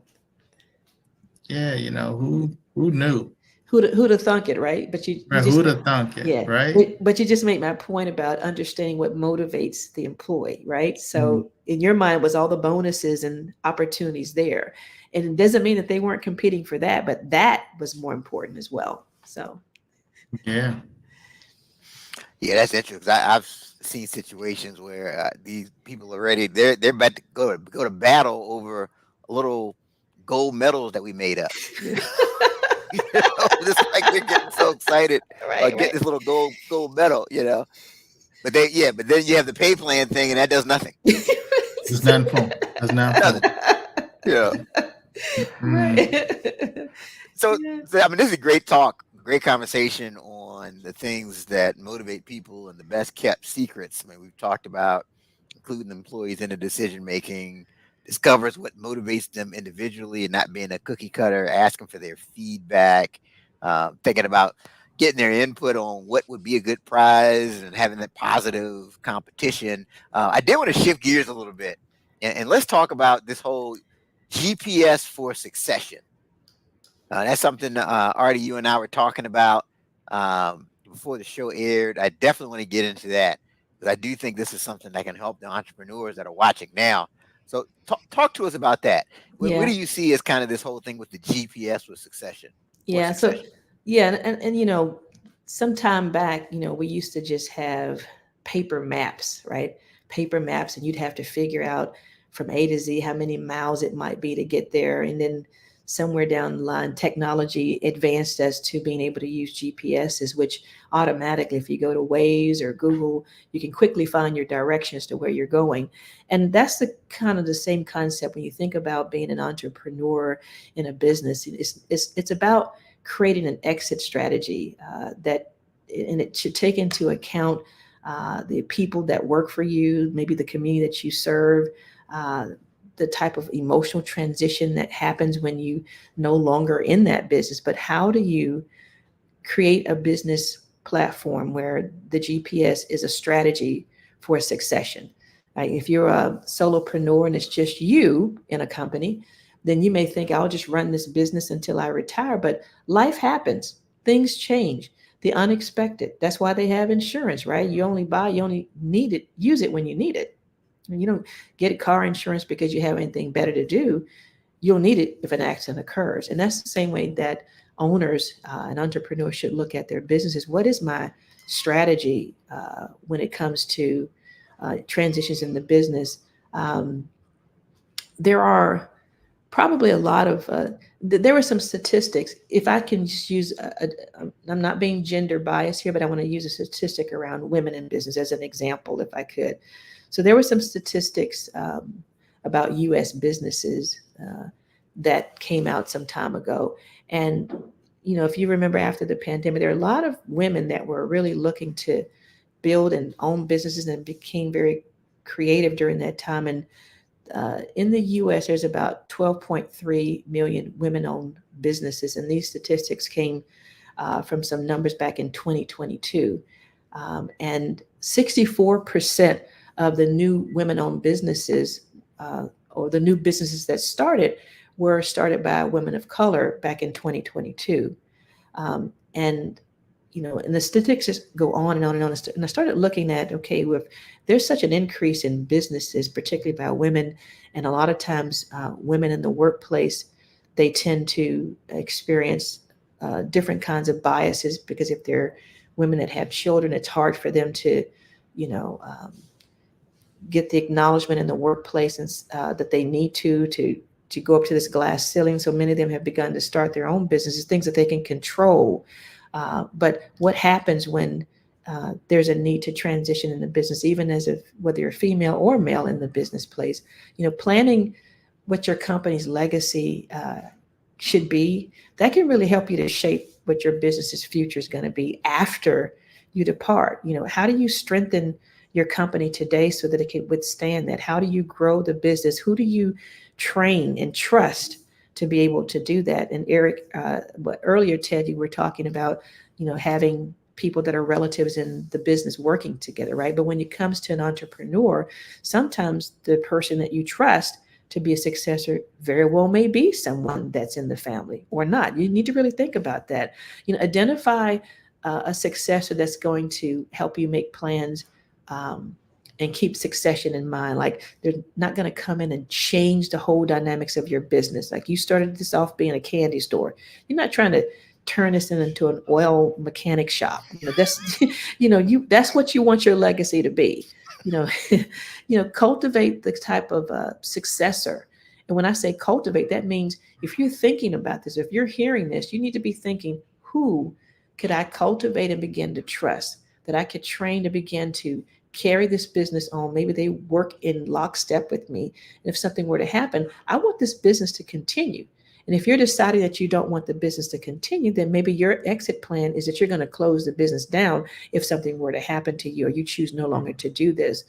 yeah, who knew? Who'd have thunk it, right? But you Right, just, who'd have thunk it, yeah. right? But you just made my point about understanding what motivates the employee, right? So Mhm. in your mind was all the bonuses and opportunities there. And it doesn't mean that they weren't competing for that, but that was more important as well. So Yeah. Yeah, that's interesting. 'Cause I've seen situations where these people already they're about to go to battle over little gold medals that we made up. It's like they're getting so excited about getting right. this little gold medal. But but then you have the pay plan thing, and that does nothing. There's nothing for 'em. There's nothing for 'em. Nothing. Yeah. Right. So, Yeah. I mean, this is a great talk, great conversation on the things that motivate people and the best kept secrets. I mean, we've talked about including employees in the decision making, discovers what motivates them individually and not being a cookie cutter, asking for their feedback, thinking about getting their input on what would be a good prize and having that positive competition. I did want to shift gears a little bit and let's talk about this whole GPS for succession. That's something, Ardie, you and I were talking about before the show aired. I definitely want to get into that because I do think this is something that can help the entrepreneurs that are watching now. So talk to us about that. What Yeah. do you see as kind of this whole thing with the GPS with succession? Yeah. So, and some time back, we used to just have paper maps, right? Paper maps, and you'd have to figure out from A to Z how many miles it might be to get there. And then somewhere down the line, technology advanced us to being able to use GPSs, which automatically, if you go to Waze or Google, you can quickly find your directions to where you're going. And that's the kind of the same concept when you think about being an entrepreneur in a business. It's about creating an exit strategy and it should take into account the people that work for you, maybe the community that you serve, the type of emotional transition that happens when you no longer in that business. But how do you create a business platform where the GPS is a strategy for succession? If you're a solopreneur and it's just you in a company, then you may think I'll just run this business until I retire. But life happens, things change, the unexpected. That's why they have insurance, right? You only need it, use it when you need it. And you don't get car insurance because you have anything better to do. You'll need it if an accident occurs. And that's the same way that owners and entrepreneurs should look at their businesses. What is my strategy when it comes to transitions in the business? There are probably a lot of, there were some statistics. If I can just use, I'm not being gender biased here, but I want to use a statistic around women in business as an example, if I could. So there were some statistics about U.S. businesses that came out some time ago. And, if you remember after the pandemic, there are a lot of women that were really looking to build and own businesses and became very creative during that time. And in the U.S., there's about 12.3 million women-owned businesses. And these statistics came from some numbers back in 2022. And 64% of the new women-owned businesses or the new businesses that were started by women of color back in 2022. And the statistics go on and on and on. And I started looking at, okay, if there's such an increase in businesses, particularly by women, and a lot of times women in the workplace, they tend to experience different kinds of biases because if they're women that have children, it's hard for them to, get the acknowledgement in the workplace and that they need to go up to this glass ceiling. So many of them have begun to start their own businesses, things that they can control. But what happens when there's a need to transition in the business, even whether you're female or male in the business place, planning what your company's legacy should be, that can really help you to shape what your business's future is going to be after you depart. How do you strengthen your company today so that it can withstand that? How do you grow the business? Who do you train and trust to be able to do that? And Eric, earlier, Ted, you were talking about, having people that are relatives in the business working together, right? But when it comes to an entrepreneur, sometimes the person that you trust to be a successor very well may be someone that's in the family or not. You need to really think about that. Identify a successor that's going to help you make plans and keep succession in mind. Like, they're not going to come in and change the whole dynamics of your business. Like, you started this off being a candy store. You're not trying to turn this into an oil mechanic shop. That's that's what you want your legacy to be. Cultivate the type of successor. And when I say cultivate, that means if you're thinking about this, if you're hearing this, you need to be thinking, who could I cultivate and begin to trust, that I could train to begin to carry this business on? Maybe they work in lockstep with me. And if something were to happen, I want this business to continue. And if you're deciding that you don't want the business to continue, then maybe your exit plan is that you're going to close the business down if something were to happen to you, or you choose no longer to do this.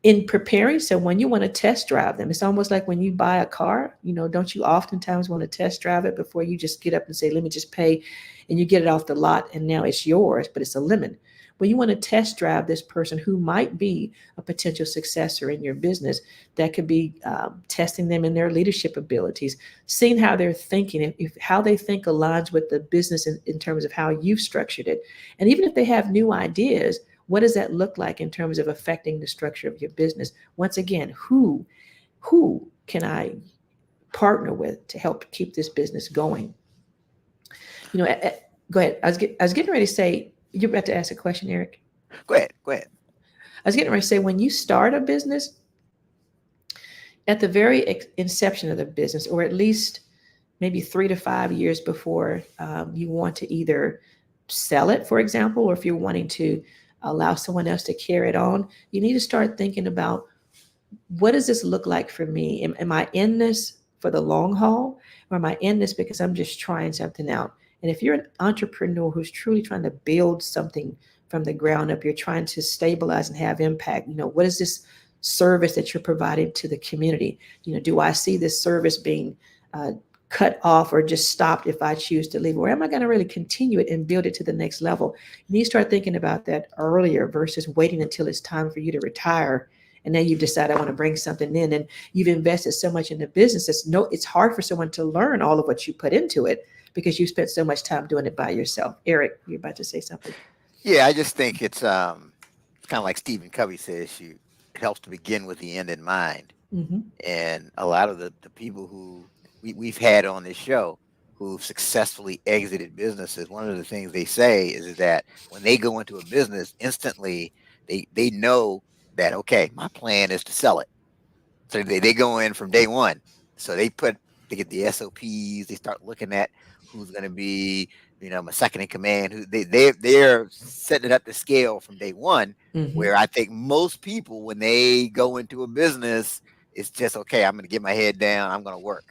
In preparing someone, you want to test drive them. It's almost like when you buy a car, don't you oftentimes want to test drive it before you just get up and say, let me just pay, and you get it off the lot and now it's yours, but it's a lemon. Well, you want to test drive this person who might be a potential successor in your business. That could be testing them in their leadership abilities, seeing how they're thinking, if how they think aligns with the business in terms of how you've structured it. And even if they have new ideas, what does that look like in terms of affecting the structure of your business? Once again, who can I partner with to help keep this business going? Go ahead. I was getting ready to say, you're about to ask a question, Eric. Go ahead. I was getting ready to say, when you start a business, at the very inception of the business, or at least maybe 3 to 5 years before you want to either sell it, for example, or if you're wanting to allow someone else to carry it on, you need to start thinking about, what does this look like for me? Am I in this for the long haul, or am I in this because I'm just trying something out? And if you're an entrepreneur who's truly trying to build something from the ground up, you're trying to stabilize and have impact, what is this service that you're providing to the community? Do I see this service being cut off or just stopped if I choose to leave? Or am I going to really continue it and build it to the next level? You need to start thinking about that earlier versus waiting until it's time for you to retire. And then you decide, I want to bring something in, and you've invested so much in the business. It's hard for someone to learn all of what you put into it because you spent so much time doing it by yourself. Eric, you're about to say something. Yeah, I just think it's kind of like Stephen Covey says, it helps to begin with the end in mind. Mm-hmm. And a lot of the people who we've had on this show who've successfully exited businesses, one of the things they say is that when they go into a business, instantly they know that, okay, my plan is to sell it. So they go in from day one. So they get the SOPs, they start looking at who's going to be, my second in command, who they're setting it up to scale from day one. Mm-hmm. Where I think most people, when they go into a business, it's just, okay, I'm going to get my head down, I'm going to work.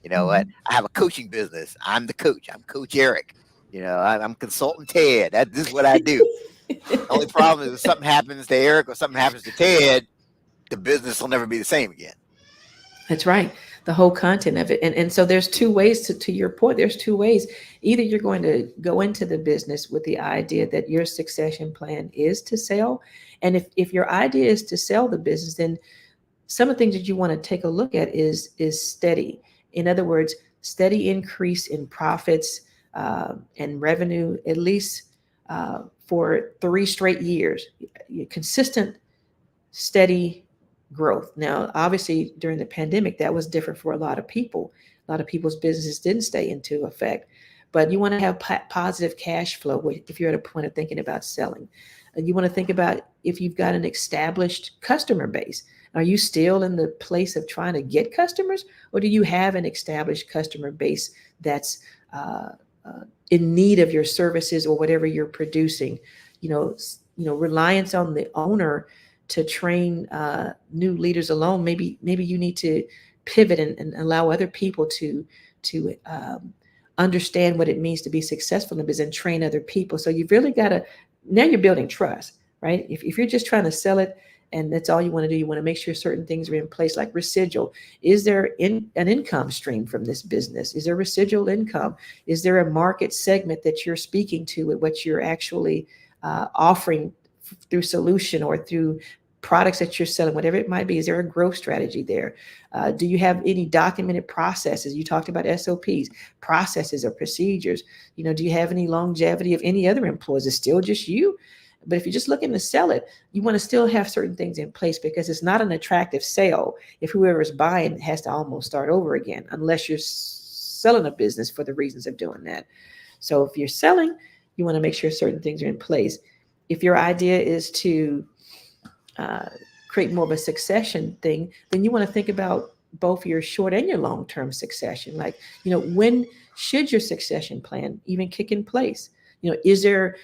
Mm-hmm. I have a coaching business. I'm the coach. I'm Coach Eric. I'm consultant Ted. This is what I do. The only problem is if something happens to Eric or something happens to Ted, the business will never be the same again. That's right. The whole content of it. And so there's two ways to your point. There's two ways. Either you're going to go into the business with the idea that your succession plan is to sell. And if your idea is to sell the business, then some of the things that you want to take a look at is steady. In other words, steady increase in profits and revenue, at least for 3 straight years. Consistent, steady growth. Now, obviously, during the pandemic, that was different for a lot of people. A lot of people's businesses didn't stay into effect. But you want to have positive cash flow if you're at a point of thinking about selling. You want to think about if you've got an established customer base. Are you still in the place of trying to get customers, or do you have an established customer base that's in need of your services or whatever you're producing? Reliance on the owner to train new leaders alone. Maybe you need to pivot and allow other people to understand what it means to be successful in business and train other people. So you've really got to, now you're building trust, right? If you're just trying to sell it and that's all you want to do, you want to make sure certain things are in place, like residual. Is there an income stream from this business? Is there residual income? Is there a market segment that you're speaking to with what you're actually offering through solution or through products that you're selling, whatever it might be? Is there a growth strategy there? Do you have any documented processes? You talked about SOPs, processes or procedures. Do you have any longevity of any other employees? It's still just you. But if you're just looking to sell it, you want to still have certain things in place, because it's not an attractive sale if whoever's buying has to almost start over again, unless you're selling a business for the reasons of doing that. So if you're selling, you want to make sure certain things are in place. If your idea is to create more of a succession thing, then you want to think about both your short and your long-term succession. Like, when should your succession plan even kick in place? Is there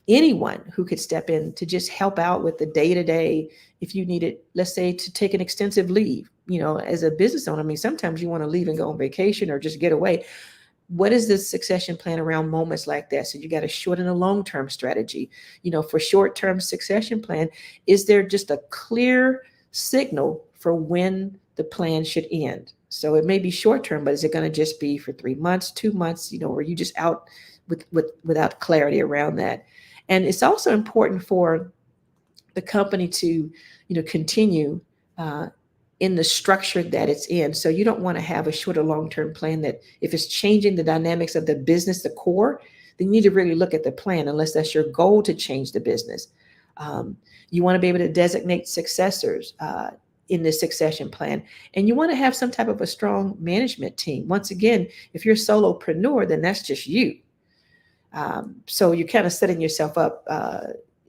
anyone who could step in to just help out with the day-to-day if you needed, let's say, to take an extensive leave? As a business owner, I mean, sometimes you want to leave and go on vacation or just get away. What is the succession plan around moments like that? So you got a short and a long-term strategy. For short-term succession plan, is there just a clear signal for when the plan should end? So it may be short-term, but is it going to just be for 3 months, 2 months, or you just out without clarity around that? And it's also important for the company to, continue in the structure that it's in. So you don't want to have a short or long-term plan that, if it's changing the dynamics of the business, the core, then you need to really look at the plan, unless that's your goal to change the business. You want to be able to designate successors in the succession plan. And you want to have some type of a strong management team. Once again, if you're a solopreneur, then that's just you. So you're kind of setting yourself up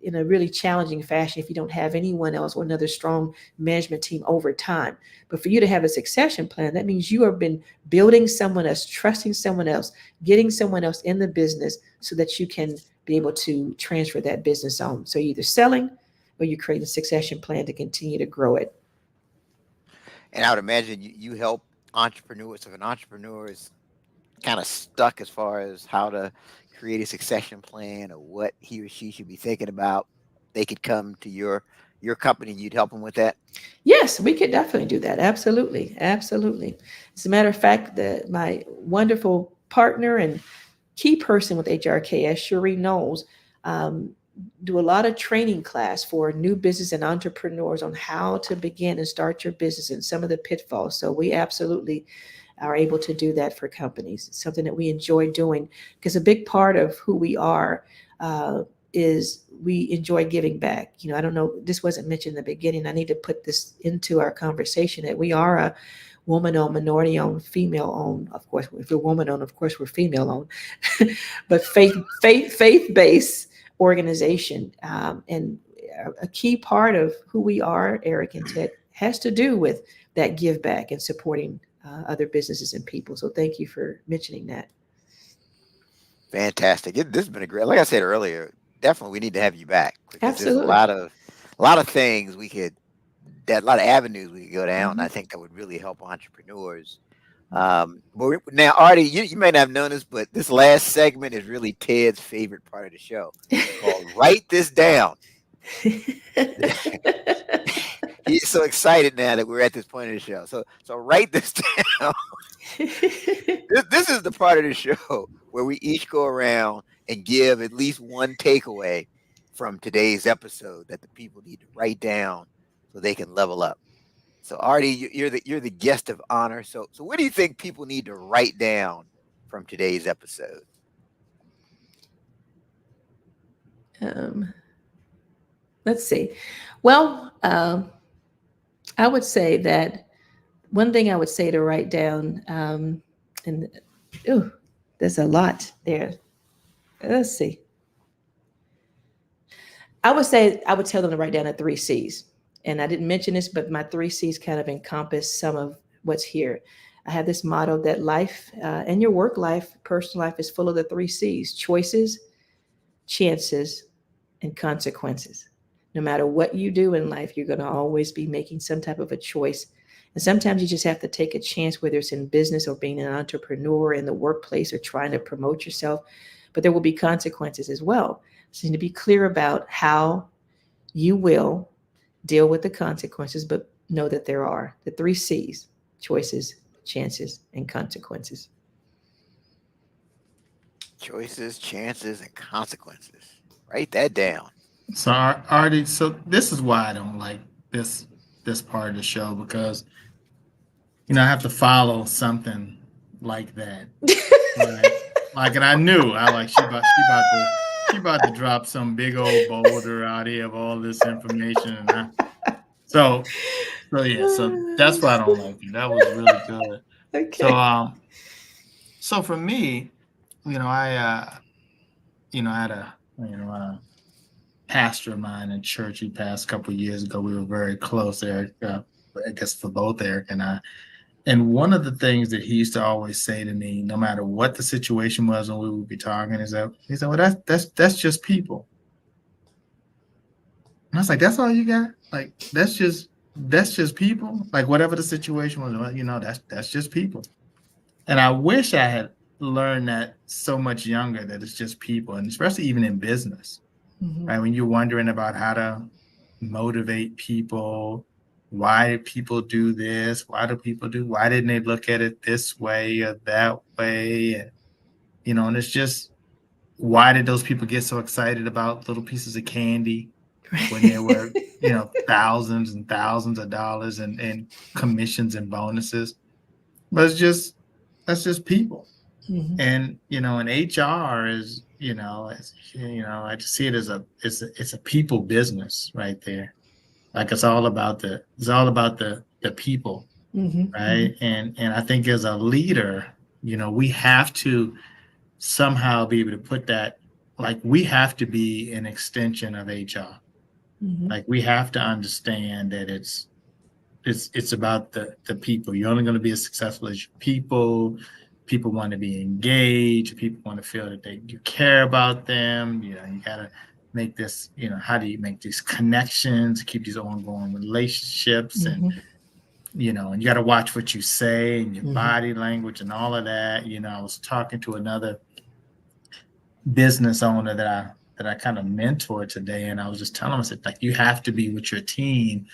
in a really challenging fashion if you don't have anyone else or another strong management team over time. But for you to have a succession plan, that means you have been building someone else, trusting someone else, getting someone else in the business so that you can be able to transfer that business on. So you're either selling or you create a succession plan to continue to grow it. And I would imagine you help entrepreneurs. If an entrepreneur is kind of stuck as far as how to create a succession plan or what he or she should be thinking about, they could come to your company and you'd help them with that? Yes, we could definitely do that. Absolutely. Absolutely. As a matter of fact, my wonderful partner and key person with HRKS, Cherie Knowles, do a lot of training class for new business and entrepreneurs on how to begin and start your business and some of the pitfalls. So we absolutely are able to do that for companies. It's something that we enjoy doing, because a big part of who we are is we enjoy giving back. I don't know, this wasn't mentioned in the beginning. I need to put this into our conversation, that we are a woman-owned, minority-owned, female-owned. Of course, if we're woman-owned, of course, we're female-owned, but faith-based organization. And a key part of who we are, Eric and Ted, has to do with that give back and supporting other businesses and people. So thank you for mentioning that. Fantastic. This has been a great, like I said earlier, definitely we need to have you back, because Absolutely. there's a lot of things a lot of avenues we could go down. Mm-hmm. I think that would really help entrepreneurs. But now, Ardie, you may not have known this, but this last segment is really Ted's favorite part of the show. It's called Write This Down. He's so excited now that we're at this point of the show. So write this down. This is the part of the show where we each go around and give at least one takeaway from today's episode that the people need to write down so they can level up. So Ardie, you're the guest of honor. So what do you think people need to write down from today's episode? Let's see. Well, I would say that one thing I would say to write down, and there's a lot there. Let's see. I would tell them to write down the 3 C's. And I didn't mention this, but my 3 C's kind of encompass some of what's here. I have this motto that life and your work life, personal life, is full of the 3 C's: choices, chances, and consequences. No matter what you do in life, you're going to always be making some type of a choice And sometimes you just have to take a chance, whether it's in business or being an entrepreneur in the workplace or trying to promote yourself. But there will be consequences as well. So you need to be clear about how you will deal with the consequences, but know that there are the 3 C's: choices, chances, and consequences. Choices, chances, and consequences. Write that down. So Artie, so this is why I don't like this part of the show, because I have to follow something like that. Right. Like, and I knew I like she about to drop some big old boulder out here of all this information, and so yeah, so that's why I don't like it. That was really good. Okay. So for me, I had a pastor of mine in church. He passed a couple of years ago. We were very close there, I guess for both Eric and I. And one of the things that he used to always say to me, no matter what the situation was when we would be talking, is that he said, "Well, that's just people." And I was like, "That's all you got? Like that's just people? Like whatever the situation was, well, that's just people." And I wish I had learned that so much younger, that it's just people, and especially even in business, right? When you're wondering about how to motivate people, why did people do this? Why didn't they look at it this way or that way? And it's just, why did those people get so excited about little pieces of candy when there were, thousands and thousands of dollars and commissions and bonuses? But that's just people. And, and HR is, I just see it as it's a people business right there. Like it's all about the people, right? And I think as a leader, we have to somehow be able to put that, like we have to be an extension of HR. Like we have to understand that it's about the people. You're only going to be as successful as your people. People want to be engaged. People want to feel that you care about them. You got to make this, how do you make these connections, keep these ongoing relationships, and you got to watch what you say and your body language and all of that. I was talking to another business owner that I kind of mentor today, and I was just telling him, I said, like, you have to be with your team.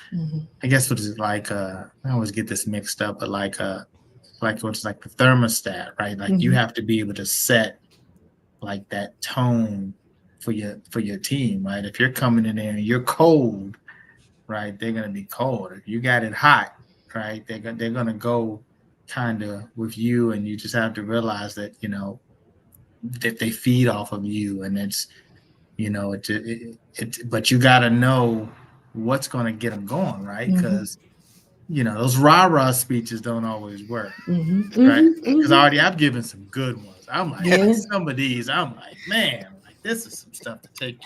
I guess what is it like? I always get this mixed up, but like what's like the thermostat, right? Like you have to be able to set like that tone for your team, right? If you're coming in there and you're cold, right, they're gonna be cold. If you got it hot, right, they're gonna go kind of with you, and you just have to realize that that they feed off of you, and it's but you got to know what's going to get them going, right? Because those rah-rah speeches don't always work, right? Because I've given some good ones. I'm like, some of these, I'm like, man, like this is some stuff to take,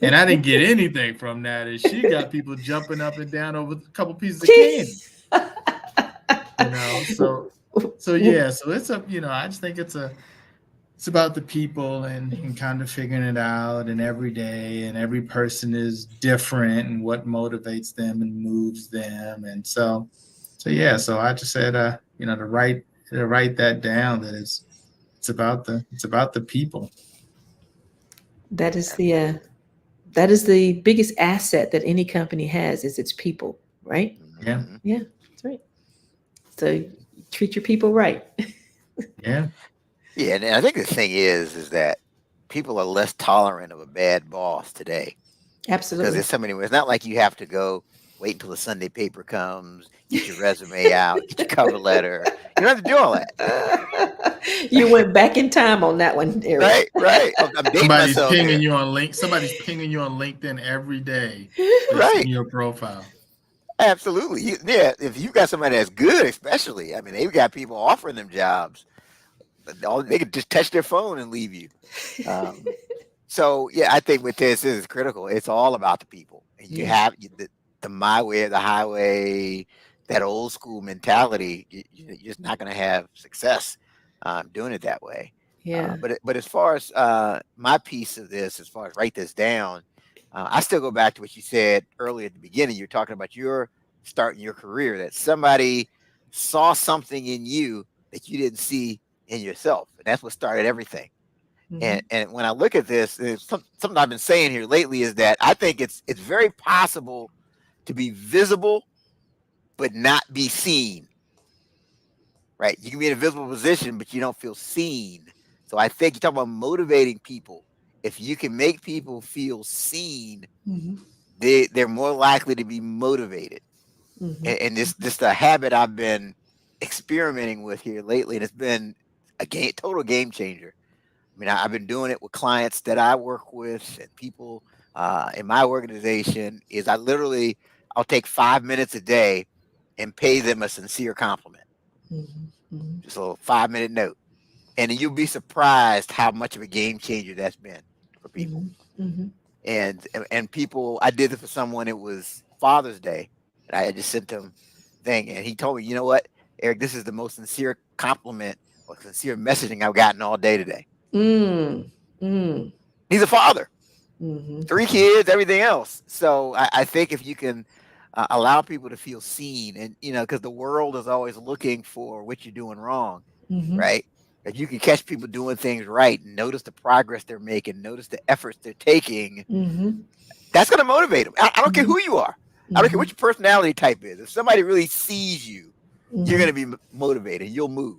and I didn't get anything from that. And she got people jumping up and down over a couple pieces of candy, so yeah, so it's I just think it's about the people and kind of figuring it out, and every day, and every person is different, and what motivates them and moves them. And so yeah, so I just said, to write that down, that it's about the people. That is the biggest asset that any company has, is its people, right? Yeah. Yeah, that's right. So treat your people right. Yeah. Yeah, and I think the thing is that people are less tolerant of a bad boss today. Absolutely. Because there's so many ways. It's not like you have to go wait until the Sunday paper comes, get your resume out, get your cover letter. You don't have to do all that. You went back in time on that one, Eric. Right. I'm dating Somebody's myself pinging here. you on Somebody's pinging you on LinkedIn every day. Right. In your profile. Absolutely. If you got somebody that's good, especially, I mean, they've got people offering them jobs. They could just touch their phone and leave you. So yeah, I think with this is critical. It's all about the people. You have the my way or the highway, that old school mentality. You're just not going to have success doing it that way. Yeah. But as far as my piece of this, as far as write this down, I still go back to what you said earlier at the beginning. You're talking about your starting your career, that somebody saw something in you that you didn't see in yourself. And that's what started everything. And when I look at this, something I've been saying here lately is that I think it's very possible to be visible but not be seen. Right? You can be in a visible position, but you don't feel seen. So I think you talk about motivating people. If you can make people feel seen, they're more likely to be motivated. And this a habit I've been experimenting with here lately, and it's been a total game changer. I mean, I've been doing it with clients that I work with and people in my organization. Is I'll take 5 minutes a day and pay them a sincere compliment. Just a little 5-minute note, and you'll be surprised how much of a game changer that's been for people. And people, I did it for someone. It was Father's Day, and I just sent them thing, and he told me, you know what, Eric, this is the most sincere compliment or sincere messaging I've gotten all day today. He's a father, 3 kids, everything else. So I think if you can allow people to feel seen, and because the world is always looking for what you're doing wrong, right? If you can catch people doing things right, notice the progress they're making, notice the efforts they're taking, that's going to motivate them. I don't care who you are. I don't care what your personality type is. If somebody really sees you, you're going to be motivated. You'll move.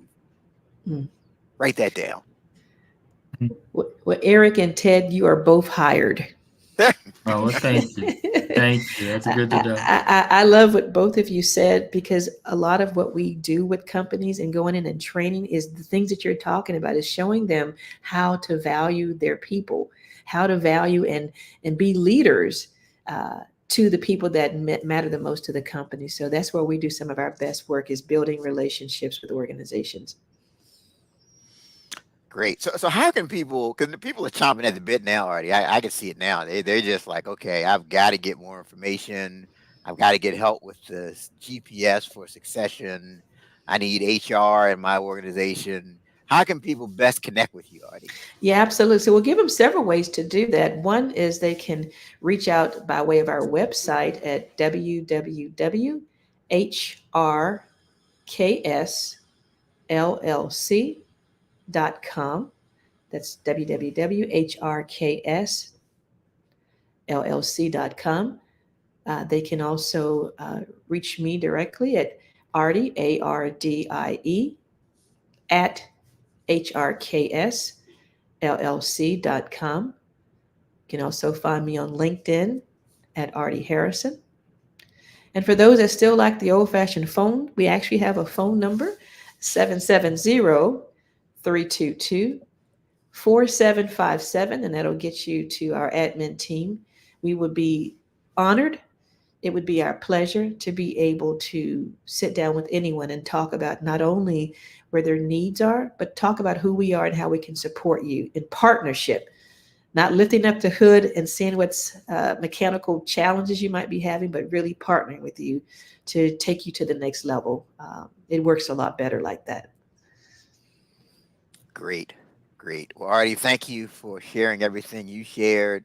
Write that down. Well, Eric and Ted, you are both hired. Oh, well, thank you. Thank you. That's good to know. I love what both of you said, because a lot of what we do with companies and going in and training is the things that you're talking about, is showing them how to value their people, how to value and be leaders to the people that matter the most to the company. So that's where we do some of our best work, is building relationships with organizations. Great. So how can people, because the people are chomping at the bit now already. I can see it now. They're just like, okay, I've got to get more information. I've got to get help with the GPS for succession. I need HR in my organization. How can people best connect with you, Ardie? Yeah, absolutely. So we'll give them several ways to do that. One is they can reach out by way of our website at www.hrksllc.com. That's www.hrksllc.com. They can also reach me directly at Ardie, ARDIE, at HRKS.LLC.com. You can also find me on LinkedIn at Ardie Harrison. And for those that still like the old-fashioned phone, we actually have a phone number, 770-322-4757, and that'll get you to our admin team. We would be honored. It would be our pleasure to be able to sit down with anyone and talk about not only where their needs are, but talk about who we are and how we can support you in partnership, not lifting up the hood and seeing what's mechanical challenges you might be having, but really partnering with you to take you to the next level. It works a lot better like that. Great. Well, Ardie, thank you for sharing everything you shared,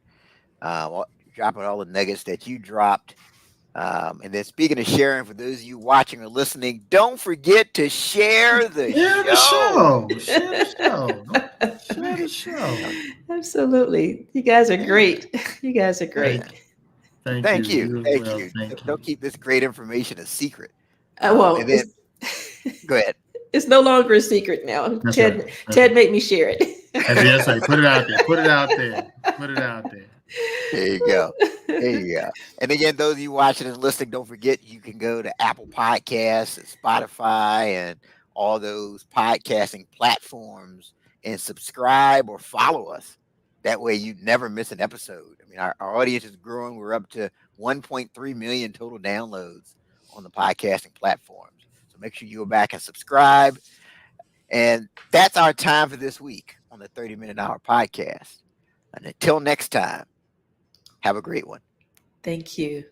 dropping all the nuggets that you dropped. And then, speaking of sharing, for those of you watching or listening, don't forget to share the show. Share the show. Absolutely. You guys are great. You guys are great. Thank you. Thank you. Don't keep this great information a secret. Well, and then, go ahead. It's no longer a secret now. That's Ted, right. Ted made me share it. That's right. Put it out there. Put it out there. There you go. And again, those of you watching and listening, don't forget you can go to Apple Podcasts and Spotify and all those podcasting platforms and subscribe or follow us. That way you never miss an episode. I mean, our audience is growing. We're up to 1.3 million total downloads on the podcasting platforms. So make sure you go back and subscribe. And that's our time for this week on the 30-Minute Hour podcast. And until next time, have a great one. Thank you.